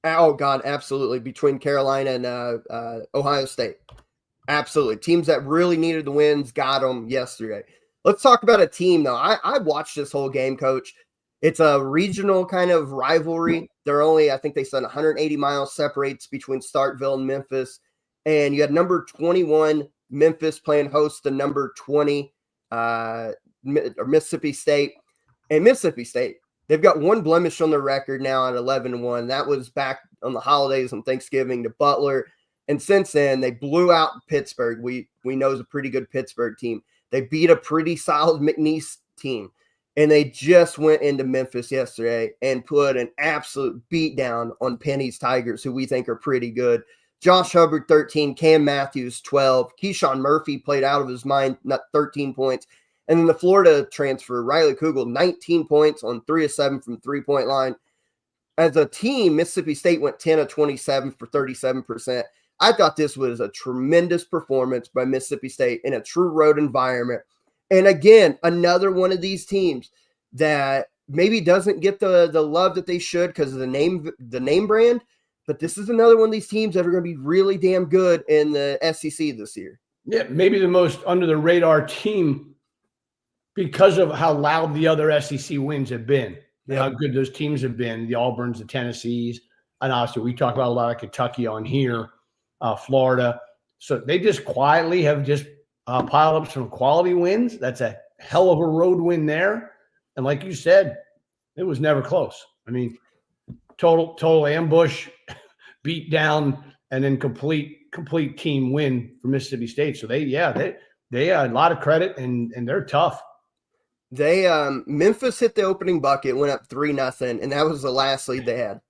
Oh, God, absolutely. Between Carolina and Ohio State. Absolutely. Teams that really needed the wins got them yesterday. Let's talk about a team, though. I watched this whole game, Coach. It's a regional kind of rivalry. I think they said 180 miles separates between Starkville and Memphis. And you had number 21 Memphis playing host to number 20 Mississippi State. And Mississippi State, they've got one blemish on their record now at 11-1. That was back on the holidays on Thanksgiving to Butler. And since then, they blew out Pittsburgh. We know is a pretty good Pittsburgh team. They beat a pretty solid McNeese team. And they just went into Memphis yesterday and put an absolute beatdown on Penny's Tigers, who we think are pretty good. Josh Hubbard, 13. Cam Matthews, 12. Keyshawn Murphy played out of his mind, not 13 points. And then the Florida transfer, Riley Kugel, 19 points on 3 of 7 from three-point line. As a team, Mississippi State went 10 of 27 for 37%. I thought this was a tremendous performance by Mississippi State in a true road environment. And again, another one of these teams that maybe doesn't get the love that they should because of the name brand, but this is another one of these teams that are going to be really damn good in the SEC this year. Yeah, maybe the most under the radar team because of how loud the other SEC wins have been. Yep. How good those teams have been, the Auburns, the Tennessees. And obviously we talk about a lot of Kentucky on here. Florida. So they just quietly have just piled up some quality wins. That's a hell of a road win there. And like you said, it was never close. I mean, total ambush, beat down, and then complete team win for Mississippi State. So they had a lot of credit and they're tough. They Memphis hit the opening bucket, went up 3-0, and that was the last lead they had.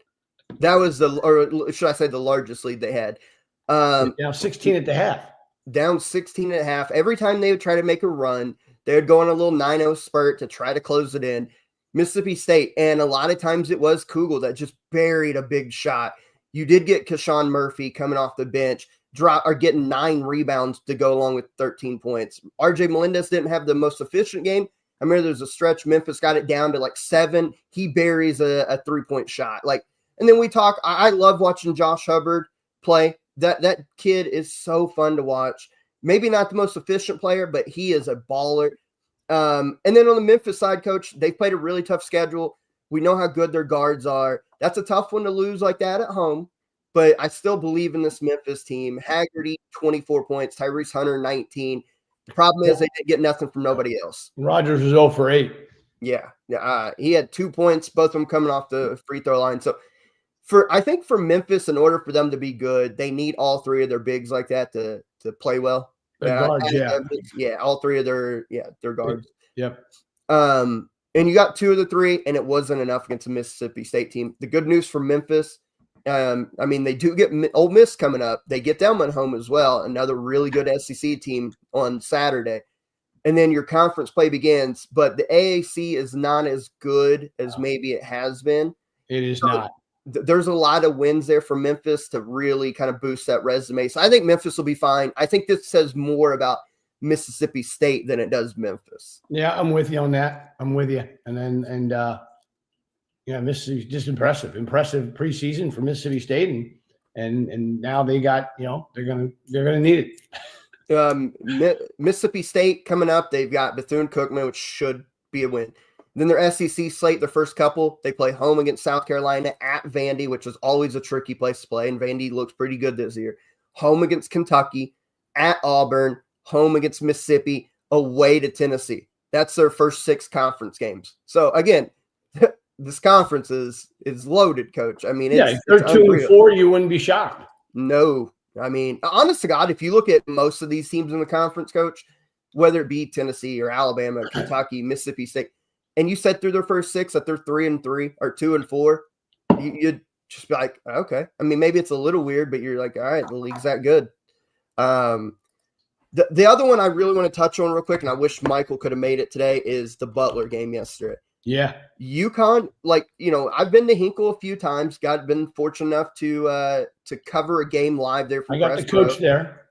That was or should I say the largest lead they had. Down 16 at the half. Down 16 at half. Every time they would try to make a run, they would go on a little 9-0 spurt to try to close it in. Mississippi State, and a lot of times it was Kugel that just buried a big shot. You did get Keyshawn Murphy coming off the bench, getting 9 rebounds to go along with 13 points. RJ Melendez didn't have the most efficient game. I remember there's a stretch Memphis got it down to like 7. He buries a 3-point shot. Like, and then we talk. I love watching Josh Hubbard play. That kid is so fun to watch. Maybe not the most efficient player, but he is a baller. And then on the Memphis side, Coach, they played a really tough schedule. We know how good their guards are. That's a tough one to lose like that at home. But I still believe in this Memphis team. Haggerty, 24 points. Tyrese Hunter, 19. The problem is they didn't get nothing from nobody else. Rodgers was 0 for 8. Yeah. He had 2 points, both of them coming off the free throw line. So I think for Memphis, in order for them to be good, they need all 3 of their bigs like that to play well. Guards, all 3 of their guards. Yep. And you got 2 of the 3, and it wasn't enough against the Mississippi State team. The good news for Memphis, they do get Ole Miss coming up. They get them at home as well. Another really good SEC team on Saturday. And then your conference play begins, but the AAC is not as good as maybe it has been. It is not. There's a lot of wins there for Memphis to really kind of boost that resume. So I think Memphis will be fine. I think this says more about Mississippi State than it does Memphis. Yeah, I'm with you on that. I'm with you. Mississippi's just impressive preseason for Mississippi State, and now they got, they're gonna need it. Mississippi State coming up. They've got Bethune-Cookman, which should be a win. Then their SEC slate, their first couple, they play home against South Carolina, at Vandy, which is always a tricky place to play, and Vandy looks pretty good this year. Home against Kentucky, at Auburn, home against Mississippi, away to Tennessee. That's their first 6 conference games. So again, this conference is loaded, Coach. I mean, if they're 2-4, you wouldn't be shocked. No. I mean, honest to God, if you look at most of these teams in the conference, Coach, whether it be Tennessee or Alabama, Kentucky, Mississippi State, and you said through their first 6 that they're 3-3 or 2-4, you'd just be like, okay. I mean, maybe it's a little weird, but you're like, all right, the league's that good. The other one I really want to touch on real quick, and I wish Michael could have made it today, is the Butler game yesterday. Yeah. UConn, I've been to Hinkle a few times. Been fortunate enough to cover a game live there. I got the coach there.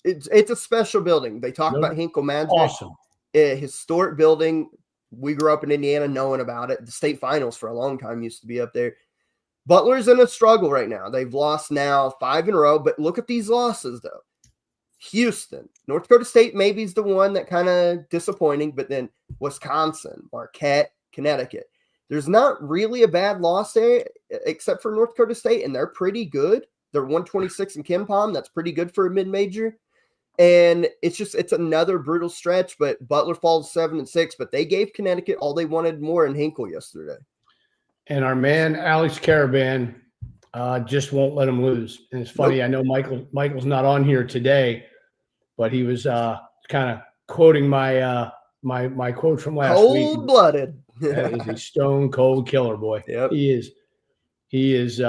It's a special building. They talk about Hinkle Magic. Awesome. A historic building. We grew up in Indiana knowing about it. The state finals for a long time used to be up there. Butler's in a struggle right now. They've lost now 5 in a row, but look at these losses, though. Houston, North Dakota State maybe is the one that kind of disappointing, but then Wisconsin, Marquette, Connecticut. There's not really a bad loss there except for North Dakota State, and they're pretty good. They're 126 in KenPom. That's pretty good for a mid-major. And it's another brutal stretch, but Butler falls 7-6, but they gave Connecticut all they wanted more in Hinkle yesterday. And our man, Alex Caravan, just won't let him lose. And it's funny, I know Michael's not on here today, but he was kind of quoting my my quote from last week. Cold-blooded. That is a stone cold killer, boy. Yep. He is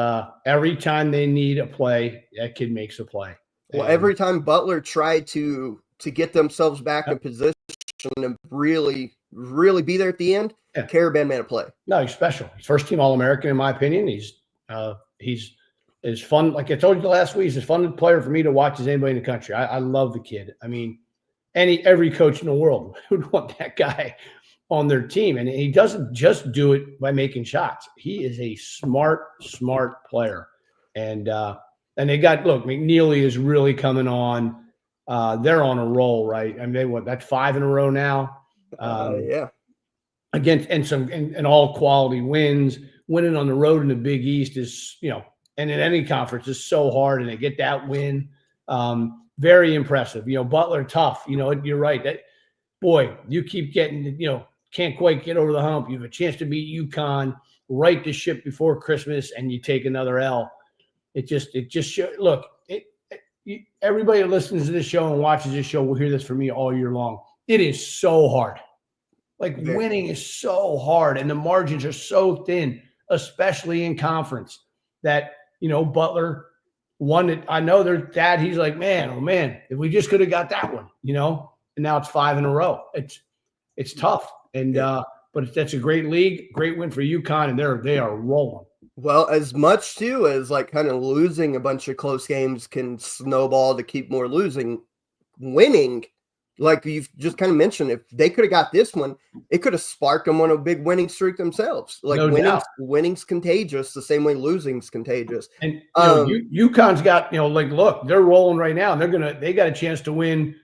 every time they need a play, that kid makes a play. Well, every time Butler tried to get themselves back in position and really, really be there at the end, Caravan made a play. No, he's special. He's first team All-American, in my opinion. He's as fun. Like I told you last week, he's as fun a player for me to watch as anybody in the country. I love the kid. I mean, every coach in the world would want that guy on their team. And he doesn't just do it by making shots. He is a smart player. And they got, McNeely is really coming on. They're on a roll, right? I mean, that's 5 in a row now. Yeah. Against and all quality wins. Winning on the road in the Big East is, and in any conference is so hard, and they get that win. Very impressive. Butler tough. You're right. That boy, you keep getting, can't quite get over the hump. You have a chance to beat UConn, right the ship before Christmas, and you take another L. It just look. Everybody that listens to this show and watches this show will hear this from me all year long. It is so hard. Winning is so hard, and the margins are so thin, especially in conference, that, Butler won it. I know their dad, he's like, man, oh man, if we just could have got that one, and now it's 5 in a row. It's tough. And, but that's a great league, great win for UConn, and they are rolling. Well, as much too as kind of losing a bunch of close games can snowball to keep more losing, winning like you've just kind of mentioned, if they could have got this one, it could have sparked them on a big winning streak themselves. Like winning's contagious the same way losing's contagious. And UConn's got, like, look, they're rolling right now. And they got a chance to win.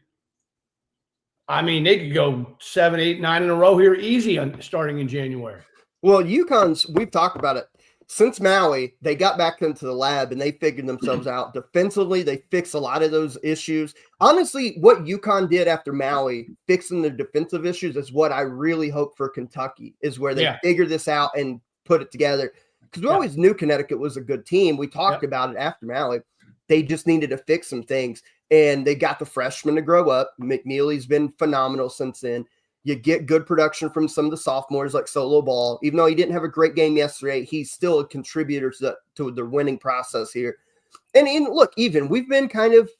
I mean, they could go 7, 8, 9 in a row here easy starting in January. Well, UConn's, we've talked about it. Since Maui, they got back into the lab and they figured themselves out. Defensively, they fixed a lot of those issues. Honestly, what UConn did after Maui, fixing the defensive issues, is what I really hope for Kentucky, is where they figure this out and put it together. Because we always knew Connecticut was a good team. We talked about it after Maui. They just needed to fix some things. And they got the freshmen to grow up. McNeely's been phenomenal since then. You get good production from some of the sophomores like Solo Ball. Even though he didn't have a great game yesterday, he's still a contributor to the winning process here. And look, even we've been kind of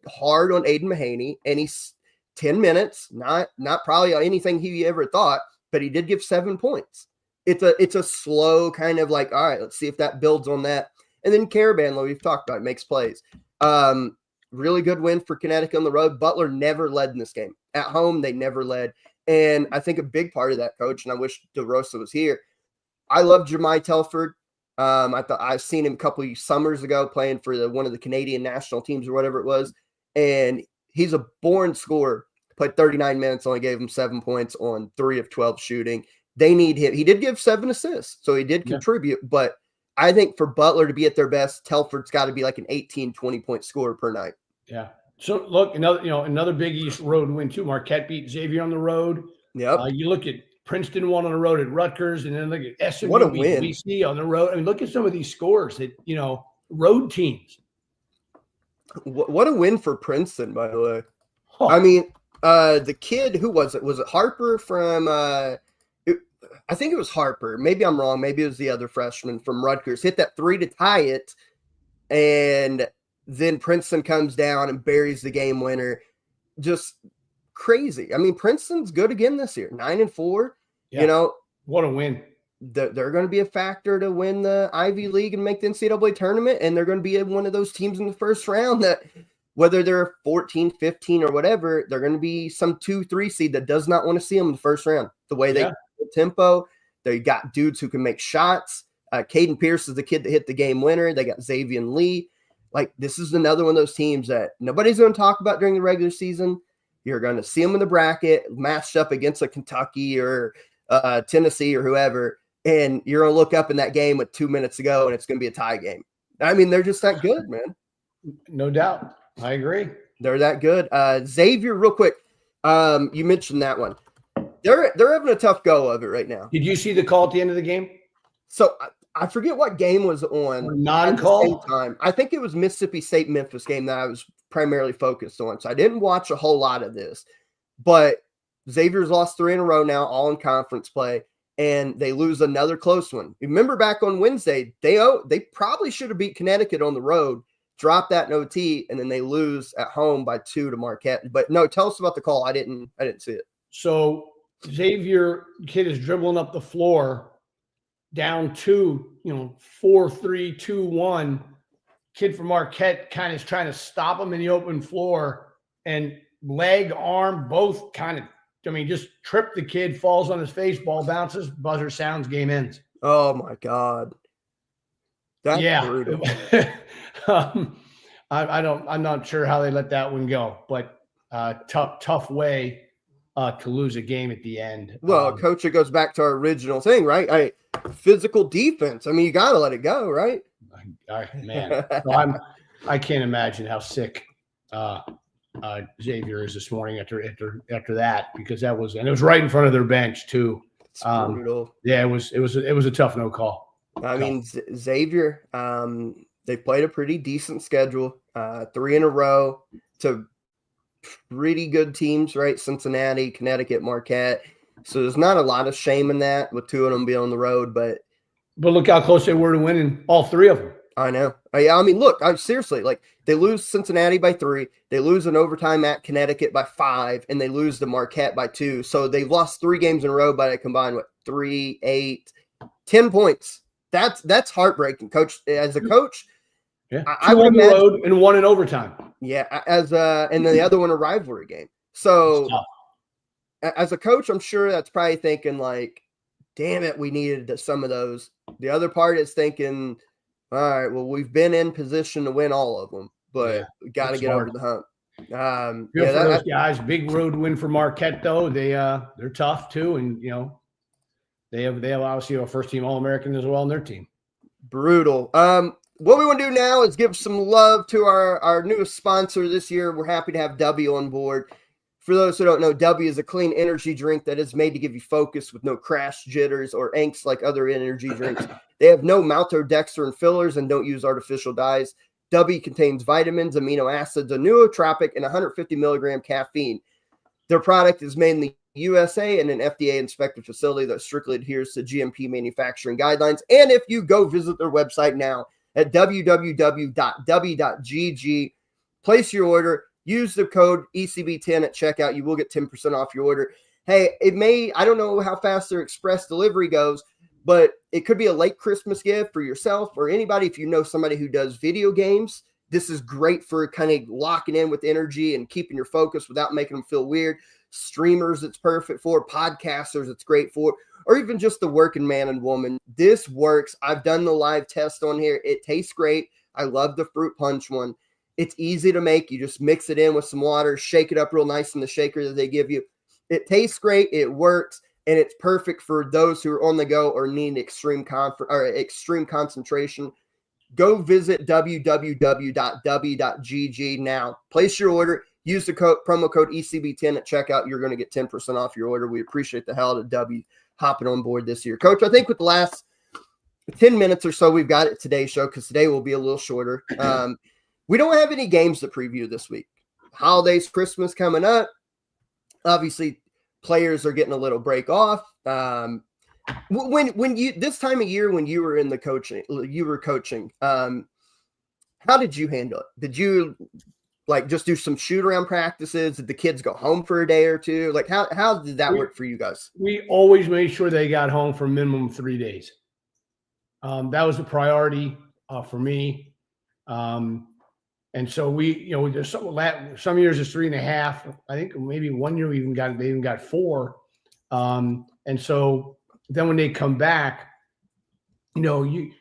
hard on Aiden Mahaney, and he's 10 minutes, not probably anything he ever thought, but he did give 7 points. It's a slow kind of like, all right, let's see if that builds on that. And then Caravan, we've talked about, makes plays. Really good win for Connecticut on the road. Butler never led in this game. At home, they never led. And I think a big part of that, Coach, and I wish DeRosa was here, I love Jemai Telford. I've seen him a couple of summers ago playing for one of the Canadian national teams or whatever it was. And he's a born scorer. Played 39 minutes, only gave him 7 points on 3 of 12 shooting. They need him. He did give 7 assists, so he did contribute. But I think for Butler to be at their best, Telford's got to be like an 18, 20-point scorer per night. Yeah. So look, another Big East road win too. Marquette beat Xavier on the road. Yep. You look at Princeton won on the road at Rutgers, and then look at SMU what a win. BC on the road. I mean, look at some of these scores that road teams. What a win for Princeton, by the way. Huh. I mean, the kid, who was it? Was it Harper from? I think it was Harper. Maybe I'm wrong. Maybe it was the other freshman from Rutgers. Hit that 3 to tie it, and then Princeton comes down and buries the game winner. Just crazy. I mean, Princeton's good again this year, 9-4. Yeah. What a win. They're going to be a factor to win the Ivy League and make the NCAA tournament. And they're going to be one of those teams in the first round that, whether they're 14, 15 or whatever, they're going to be some 2-3 seed that does not want to see them in the first round. The way they tempo, they got dudes who can make shots. Caden Pierce is the kid that hit the game winner. They got Xavier Lee. Like, this is another one of those teams that nobody's going to talk about during the regular season. You're going to see them in the bracket matched up against a Kentucky or Tennessee or whoever, and you're going to look up in that game with 2 minutes to go, and it's going to be a tie game. I mean, they're just that good, man. No doubt. I agree. They're that good. Xavier, real quick, you mentioned that one. They're having a tough go of it right now. Did you see the call at the end of the game? So I forget what game was on. Non-call time. I think it was Mississippi State Memphis game that I was primarily focused on. So I didn't watch a whole lot of this, but Xavier's lost 3 in a row now, all in conference play, and they lose another close one. Remember back on Wednesday, they probably should have beat Connecticut on the road, dropped that in OT, and then they lose at home by 2 to Marquette. But no, tell us about the call. I didn't see it. So Xavier kid is dribbling up the floor, down 2, 4-3, 2-1. Kid from Marquette kind of is trying to stop him in the open floor, and leg, arm, both kind of, just trip the kid, falls on his face, ball bounces, buzzer sounds, game ends. Oh my God. That's brutal. I'm not sure how they let that one go, but tough way to lose a game at the end. Well, Coach, it goes back to our original thing, right? Physical defense. I mean, you got to let it go, right? Man, so I can't imagine how sick Xavier is this morning after that, because it was right in front of their bench too. It's brutal. Yeah, it was a tough no call. I mean, Xavier, they played a pretty decent schedule, 3 in a row to pretty good teams, right? Cincinnati, Connecticut, Marquette. So there's not a lot of shame in that with 2 of them being on the road, but look how close they were to winning all 3 of them. I know. I mean, look, seriously, like, they lose Cincinnati by 3, they lose in overtime at Connecticut by 5, and they lose to Marquette by 2. So they've lost 3 games in a row by a combined 3, 8, 10 points. That's heartbreaking, Coach. As a coach, I would imagine, road and 1 in overtime. Yeah, and then the other one a rivalry game. So as a coach, I'm sure that's probably thinking like, damn it, we needed some of those. The other part is thinking, all right, well, we've been in position to win all of them, but we got to get over the hump. Good for those guys. Big road win for Marquette, though. They're tough too, and they have obviously a first team All-American as well in their team. Brutal. What we want to do now is give some love to our newest sponsor this year. We're happy to have W on board. For those who don't know, W is a clean energy drink that is made to give you focus with no crash jitters or angst like other energy drinks. They have no maltodextrin fillers and don't use artificial dyes. W contains vitamins, amino acids, a nootropic, and 150 milligram caffeine. Their product is made in the USA and an FDA-inspected facility that strictly adheres to GMP manufacturing guidelines. And if you go visit their website now at www.w.gg, place your order, use the code ECB10 at checkout. You will get 10% off your order. Hey, I don't know how fast their express delivery goes, but it could be a late Christmas gift for yourself or anybody. If you know somebody who does video games, this is great for kind of locking in with energy and keeping your focus without making them feel weird. Streamers, it's perfect for. Podcasters, it's great for. Or even just the working man and woman. This works. I've done the live test on here. It tastes great. I love the fruit punch one. It's easy to make. You just mix it in with some water, shake it up real nice in the shaker that they give you. It tastes great. It works. And it's perfect for those who are on the go or need extreme concentration. Go visit www.w.gg now. Place your order. Use the promo code ECB10 at checkout. You're going to get 10% off your order. We appreciate the hell out of W hopping on board this year. Coach, I think with the last 10 minutes or so, we've got it today's show because today will be a little shorter. We don't have any games to preview this week. Holidays, Christmas coming up. Obviously, players are getting a little break off. When you this time of year when you were in the coaching, how did you handle it? Did you just do some shoot around practices? Did the kids go home for a day or two? Like how did that work for you guys? We always made sure they got home for minimum 3 days. That was a priority for me. And so there's some years it's 3.5. I think maybe one year they even got 4. And so then when they come back, you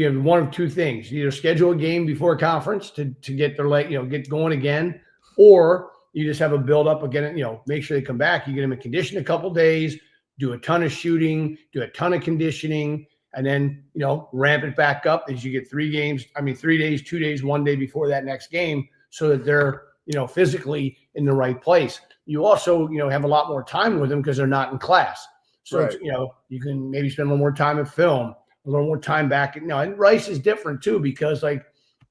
have one of two things: you either schedule a game before a conference to get their get going again, or you just have a build up again. Make sure they come back. You get them in condition a couple days, do a ton of shooting, do a ton of conditioning. And then, ramp it back up as you get 3 days, 2 days, 1 day before that next game so that they're, physically in the right place. You also, have a lot more time with them because they're not in class. So, right. You can maybe spend a little more time at film, a little more time back. And Rice is different too because,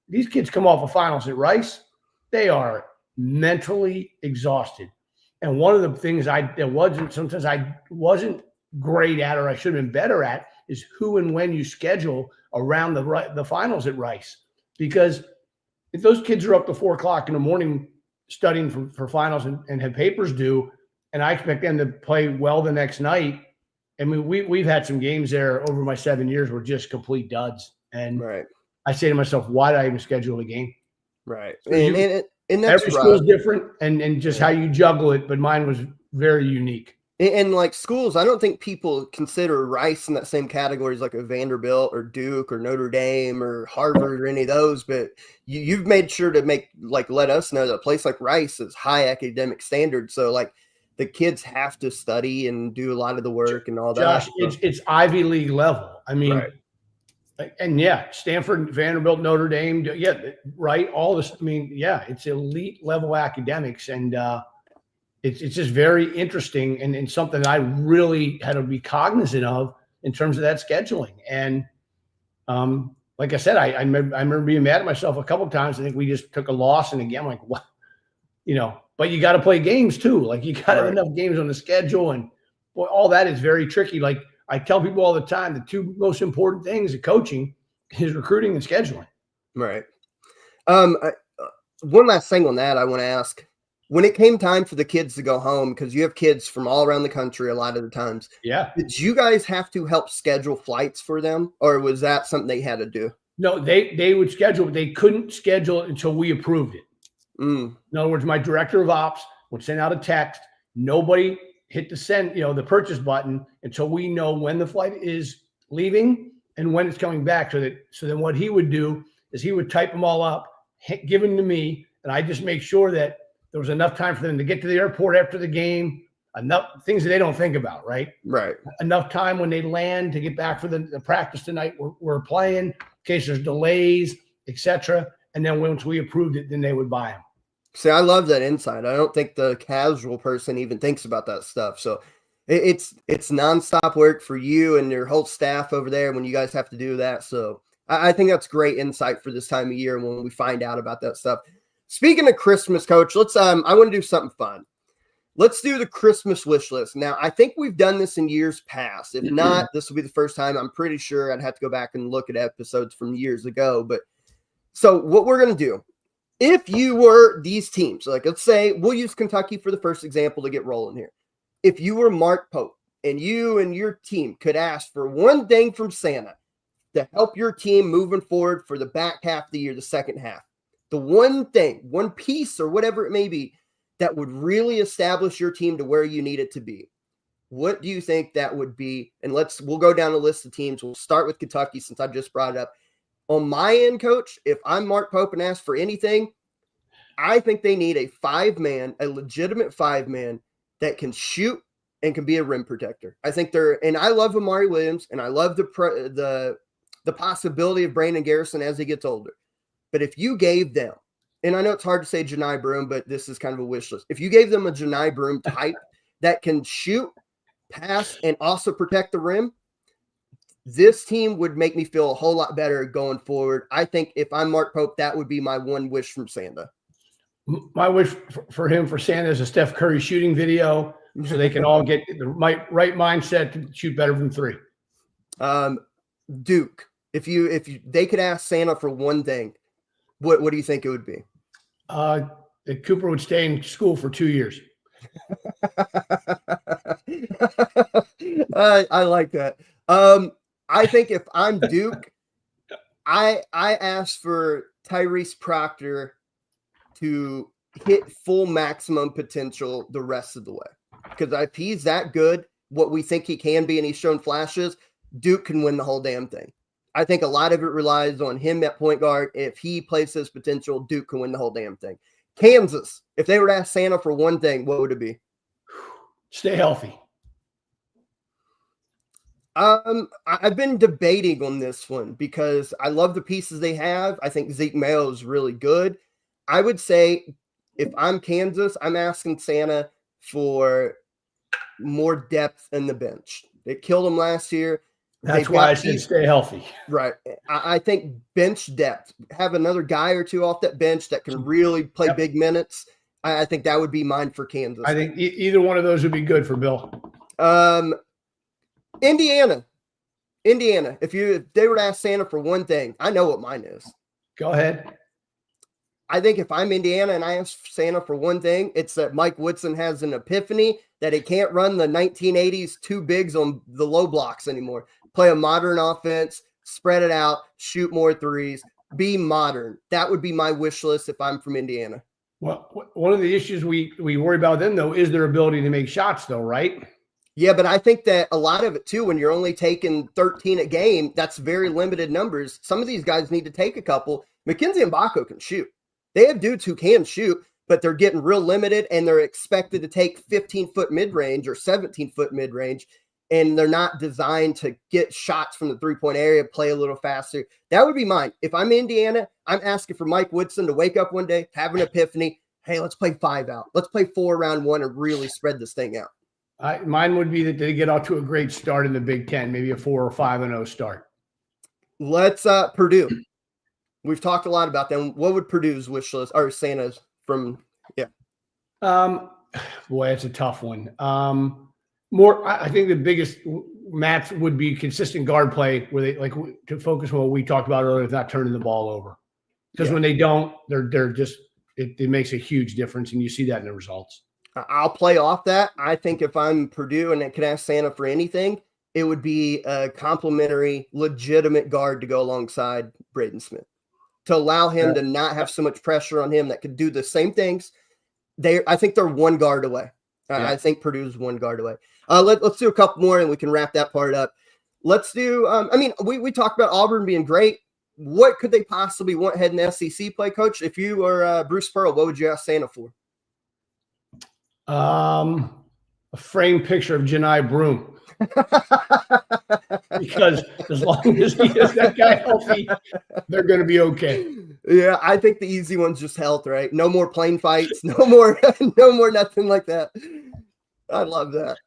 these kids come off of finals at Rice. They are mentally exhausted. And one of the things I wasn't great at or I should have been better at is who and when you schedule around the finals at Rice. Because if those kids are up to 4 o'clock in the morning studying for finals and have papers due, and I expect them to play well the next night, I mean, we've had some games there over my 7 years were just complete duds. And right. I say to myself, why did I even schedule a game? Right. So and that's every school is different and just how you juggle it, but mine was very unique. And schools, I don't think people consider Rice in that same category as like a Vanderbilt or Duke or Notre Dame or Harvard or any of those. But you've made sure to let us know that a place like Rice is high academic standards. So the kids have to study and do a lot of the work and all that. Josh, it's Ivy League level. I mean, right. And Stanford, Vanderbilt, Notre Dame, right. All this. I mean, it's elite level academics and. It's just very interesting and something that I really had to be cognizant of in terms of that scheduling. And like I said, I remember being mad at myself a couple of times. I think we just took a loss, and again, I'm like, what, But you got to play games too. You got to have enough games on the schedule, and boy, all that is very tricky. Like I tell people all the time, the 2 most important things of coaching is recruiting and scheduling. Right. One last thing on that, I want to ask. When it came time for the kids to go home, because you have kids from all around the country a lot of the times, did you guys have to help schedule flights for them, or was that something they had to do? No, they would schedule, but they couldn't schedule it until we approved it. In other words, my director of ops would send out a text. Nobody hit the send, the purchase button until we know when the flight is leaving and when it's coming back. So then what he would do is he would type them all up, give them to me, and I just make sure that there was enough time for them to get to the airport after the game, enough things that they don't think about, right? Right. Enough time when they land to get back for the practice tonight we're playing, in case there's delays, etc. And then once we approved it, then they would buy them. See, I love that insight. I don't think the casual person even thinks about that stuff. So it's nonstop work for you and your whole staff over there when you guys have to do that. So I think that's great insight for this time of year when we find out about that stuff. Speaking of Christmas, Coach, let's I want to do something fun. Let's do the Christmas wish list. Now, I think we've done this in years past. If not, this will be the first time. I'm pretty sure I'd have to go back and look at episodes from years ago. But so what we're going to do, if you were these teams, like let's say we'll use Kentucky for the first example to get rolling here. If you were Mark Pope and you and your team could ask for one thing from Santa to help your team moving forward for the back half of the year, the second half, the one thing, one piece or whatever it may be that would really establish your team to where you need it to be, what do you think that would be? And we'll go down the list of teams. We'll start with Kentucky since I've just brought it up. On my end, Coach, if I'm Mark Pope and ask for anything, I think they need a legitimate five-man that can shoot and can be a rim protector. I think and I love Amari Williams, and I love the possibility of Brandon Garrison as he gets older. But if you gave them, and I know it's hard to say Janai Broome, but this is kind of a wish list. If you gave them a Janai Broome type that can shoot, pass, and also protect the rim, this team would make me feel a whole lot better going forward. I think if I'm Mark Pope, that would be my one wish from Santa. My wish for him, for Santa, is a Steph Curry shooting video so they can all get the right mindset to shoot better than three. Duke, if they could ask Santa for one thing, what do you think it would be? That Cooper would stay in school for 2 years. I like that. I think if I'm Duke, I ask for Tyrese Proctor to hit full maximum potential the rest of the way. Because if he's that good, what we think he can be, and he's shown flashes, Duke can win the whole damn thing. I think a lot of it relies on him at point guard. If he plays his potential, Duke can win the whole damn thing. Kansas, if they were to ask Santa for one thing, what would it be? Stay healthy. I've been debating on this one because I love the pieces they have. I think Zeke Mayo is really good. I would say if I'm Kansas, I'm asking Santa for more depth in the bench. They killed him last year. That's why I said stay healthy. Right. I think bench depth, have another guy or two off that bench that can really play big minutes. I think that would be mine for Kansas. I think either one of those would be good for Bill. Indiana. If they were to ask Santa for one thing, I know what mine is. Go ahead. I think if I'm Indiana and I ask Santa for one thing, it's that Mike Woodson has an epiphany that he can't run the 1980s two bigs on the low blocks anymore. Play a modern offense, spread it out, shoot more threes, be modern. That would be my wish list if I'm from Indiana. Well, one of the issues we worry about then, though, is their ability to make shots, though, right? Yeah, but I think that a lot of it, too, when you're only taking 13 a game, that's very limited numbers. Some of these guys need to take a couple. McKenzie and Bacco can shoot. They have dudes who can shoot, but they're getting real limited, and they're expected to take 15-foot mid-range or 17-foot mid-range, and they're not designed to get shots from the three-point area, play a little faster. That would be mine. If I'm Indiana, I'm asking for Mike Woodson to wake up one day, have an epiphany. Hey, let's play 5 out. Let's play 4 round 1 and really spread this thing out. Mine would be that they get off to a great start in the Big Ten, maybe a 4 or 5-0 start. Let's Purdue. We've talked a lot about them. What would Purdue's wish list or Santa's from? Yeah. Boy, it's a tough one. I think the biggest match would be consistent guard play, where they like to focus on what we talked about earlier, not turning the ball over. Because when they don't, they're just it makes a huge difference, and you see that in the results. I'll play off that. I think if I'm Purdue and I could ask Santa for anything, it would be a complimentary, legitimate guard to go alongside Braden Smith, to allow him to not have so much pressure on him that could do the same things. I think they're one guard away. Yeah. I think Purdue's one guard away. Let's do a couple more and we can wrap that part up. Let's do, we talked about Auburn being great. What could they possibly want heading SEC play, Coach? If you were Bruce Pearl, what would you ask Santa for? A framed picture of Janai Broom. Because as long as he is that guy healthy, they're going to be okay. Yeah, I think the easy one's just health, right? No more plane fights, no more nothing like that. I love that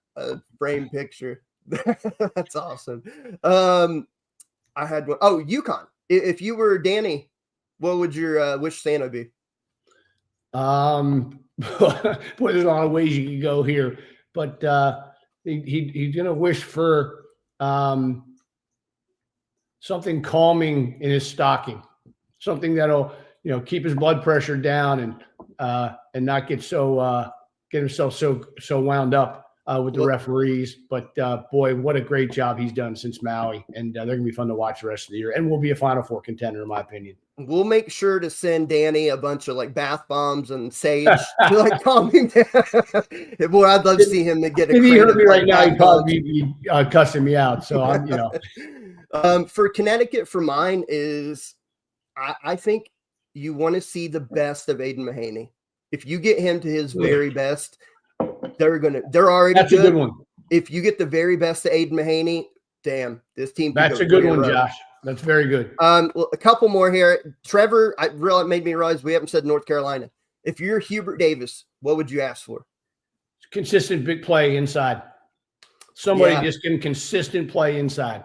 frame picture. That's awesome. I had one. Oh, UConn. If you were Danny, what would your wish Santa be? Boy, there's a lot of ways you could go here, but he's gonna wish for something calming in his stocking, something that'll keep his blood pressure down and not get himself so wound up with the referees. But boy, what a great job he's done since Maui, and they're gonna be fun to watch the rest of the year, and will be a Final Four contender in my opinion. We'll make sure to send Danny a bunch of like bath bombs and sage to like calm him down. Boy, I'd love to see him to get a. If he heard me right now, he'd probably be cussing me out. So I'm, For Connecticut, for mine is, I think you want to see the best of Aiden Mahaney. If you get him to his very best, they're already That's good. A good one. If you get the very best of Aiden Mahaney, damn, this team. That's a good one, Josh. That's very good. Well, a couple more here. Trevor, it made me realize we haven't said North Carolina. If you're Hubert Davis, what would you ask for? Consistent big play inside. Somebody just give him consistent play inside.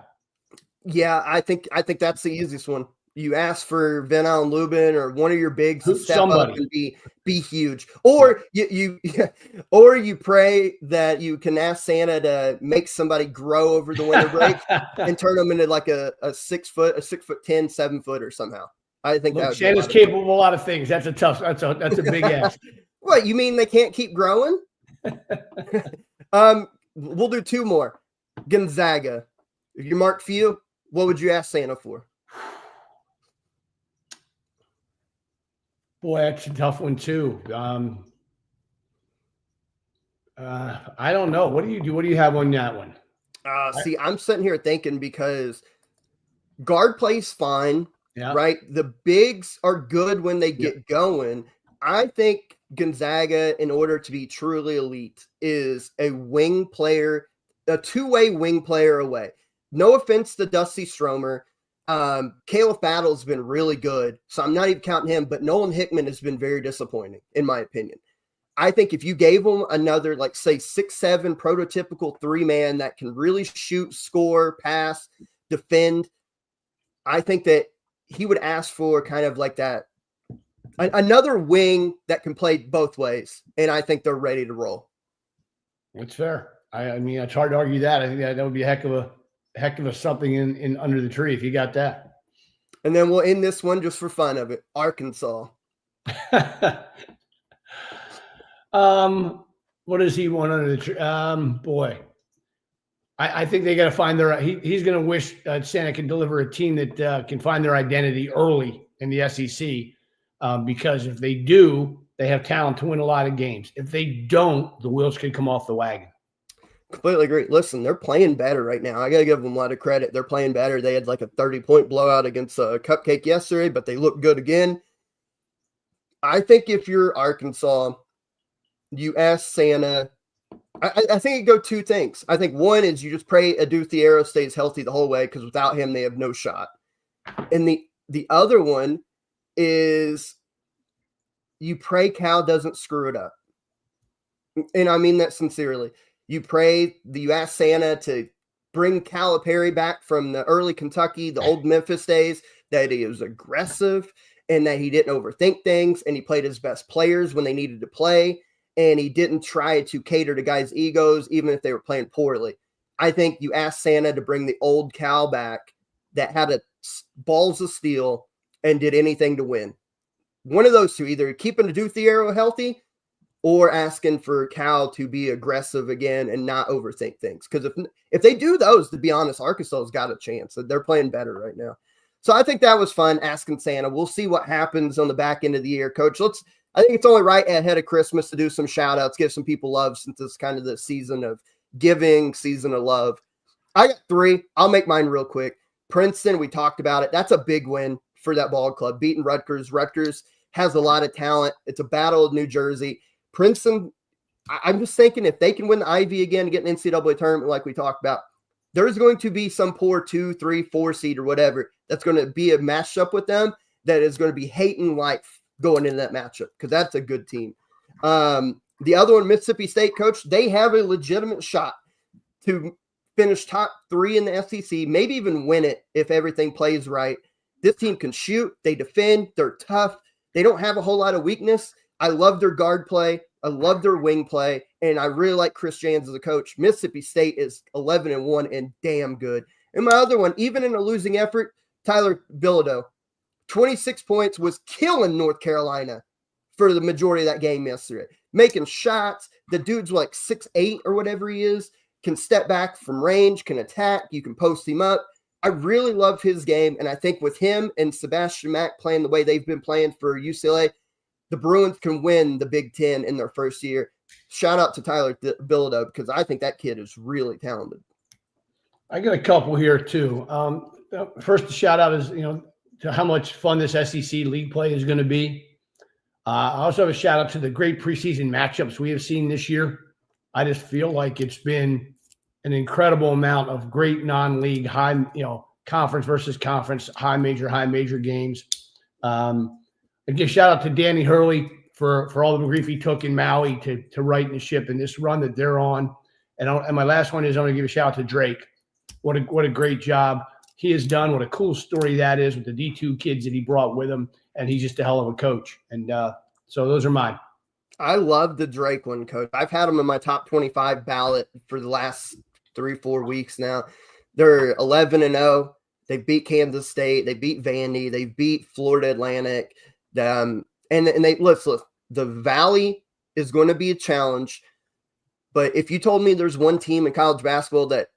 Yeah, I think that's the easiest one. You ask for Van Allen Lubin or one of your bigs to step up and be huge, or you pray that you can ask Santa to make somebody grow over the winter break and turn them into like a 6 foot, a 6'10", 7 footer somehow. I think that Santa's capable of a lot of things. That's a big ask. What, you mean they can't keep growing? We'll do two more. Gonzaga. If you mark few, what would you ask Santa for? Boy, that's a tough one too. I don't know. What do you do? What do you have on that one? See, I'm sitting here thinking because guard plays fine, right? The bigs are good when they get going. I think Gonzaga, in order to be truly elite, is a wing player, a two-way wing player away. No offense to Dusty Stromer. Caleb Battle's been really good, so I'm not even counting him, but Nolan Hickman has been very disappointing, in my opinion. I think if you gave him another, like, say, 6'7", prototypical three-man that can really shoot, score, pass, defend, I think that he would ask for kind of like that, another wing that can play both ways, and I think they're ready to roll. That's fair. I mean, it's hard to argue that. I think that would be a heck of a something in under the tree if you got that. And then we'll end this one just for fun of it. Arkansas. What does he want under the tree? Boy, I think they got to find their. He's going to wish Santa can deliver a team that can find their identity early in the SEC, because if they do, they have talent to win a lot of games. If they don't, the wheels could come off the wagon. Completely agree. Listen, they're playing better right now. I got to give them a lot of credit. They're playing better. They had like a 30-point blowout against Cupcake yesterday, but they look good again. I think if you're Arkansas, you ask Santa. I think it go two things. I think one is you just pray Adu Thiero stays healthy the whole way, because without him, they have no shot. And the other one is you pray Cal doesn't screw it up. And I mean that sincerely. You ask Santa to bring Calipari back from the early Kentucky, the old Memphis days, that he was aggressive and that he didn't overthink things, and he played his best players when they needed to play, and he didn't try to cater to guys' egos, even if they were playing poorly. I think you ask Santa to bring the old Cal back that had balls of steel and did anything to win. One of those two, either keeping Adu Thiero healthy or asking for Cal to be aggressive again and not overthink things. Because if they do those, to be honest, Arkansas has got a chance. They're playing better right now. So I think that was fun, asking Santa. We'll see what happens on the back end of the year. Coach, let's I think it's only right ahead of Christmas to do some shout outs, give some people love, since it's kind of the season of giving, season of love. I got 3. I'll make mine real quick. Princeton, we talked about it. That's a big win for that ball club, beating Rutgers. Rutgers has a lot of talent. It's a battle of New Jersey. Princeton, I'm just thinking if they can win the Ivy again and get an NCAA tournament like we talked about, there's going to be some poor 2, 3, 4 seed or whatever that's going to be a matchup with them that is going to be hating life going into that matchup, because that's a good team. The other one, Mississippi State, coach, they have a legitimate shot to finish top 3 in the SEC, maybe even win it if everything plays right. This team can shoot. They defend. They're tough. They don't have a whole lot of weakness. I love their guard play. I love their wing play. And I really like Chris Jans as a coach. Mississippi State is 11-1 and damn good. And my other one, even in a losing effort, Tyler Bilodeau, 26 points, was killing North Carolina for the majority of that game yesterday. Making shots. The dude's like 6'8" or whatever he is. Can step back from range, can attack. You can post him up. I really love his game, and I think with him and Sebastian Mack playing the way they've been playing for UCLA, the Bruins can win the Big Ten in their first year. Shout out to Tyler Bilodeau, because I think that kid is really talented. I got a couple here too. First, the shout out is to how much fun this SEC league play is going to be. I also have a shout out to the great preseason matchups we have seen this year. I just feel like it's been an incredible amount of great non-league high, conference versus conference, high major games. Again, shout out to Danny Hurley for all the grief he took in Maui to righten the ship in this run that they're on. And my last one is I'm going to give a shout out to Drake. What a great job he has done. What a cool story that is with the D2 kids that he brought with him. And he's just a hell of a coach. And so those are mine. I love the Drake one, coach. I've had him in my top 25 ballot for the last 3-4 weeks now. They're 11-0. They beat Kansas State. They beat Vandy. They beat Florida Atlantic. And they listen, the Valley is going to be a challenge. But if you told me there's one team in college basketball that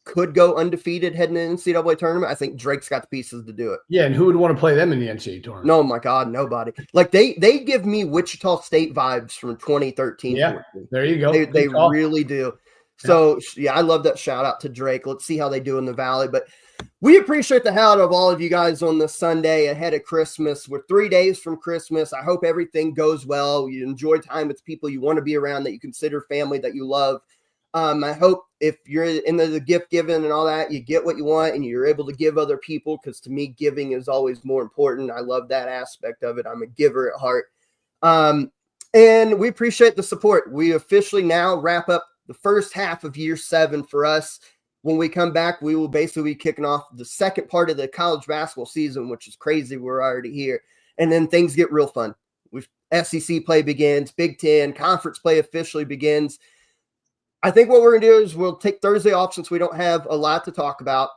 could go undefeated heading into the NCAA tournament, I think Drake's got the pieces to do it. Yeah, and who would want to play them in the NCAA tournament? No, my God, nobody. Like they give me Wichita State vibes from 2013. Yeah, 14. There you go. They really do. So, yeah, I love that shout out to Drake. Let's see how they do in the Valley. But we appreciate the hell out of all of you guys on this Sunday ahead of Christmas. We're 3 days from Christmas. I hope everything goes well. You enjoy time with people you want to be around, that you consider family, that you love. I hope if you're into the gift giving and all that, you get what you want and you're able to give other people, because to me, giving is always more important. I love that aspect of it. I'm a giver at heart. And we appreciate the support. We officially now wrap up the first half of year 7 for us. When we come back, we will basically be kicking off the second part of the college basketball season, which is crazy. We're already here. And then things get real fun. SEC play begins, Big Ten, conference play officially begins. I think what we're going to do is we'll take Thursday off since we don't have a lot to talk about.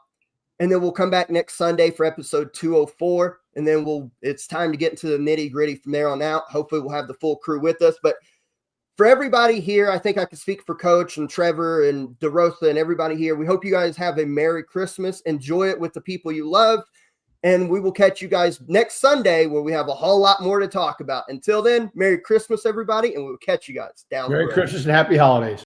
And then we'll come back next Sunday for episode 204. And then it's time to get into the nitty gritty from there on out. Hopefully we'll have the full crew with us. But for everybody here, I think I can speak for Coach and Trevor and DeRosa and everybody here. We hope you guys have a Merry Christmas. Enjoy it with the people you love. And we will catch you guys next Sunday where we have a whole lot more to talk about. Until then, Merry Christmas, everybody. And we'll catch you guys down the road. Merry Christmas and Happy Holidays.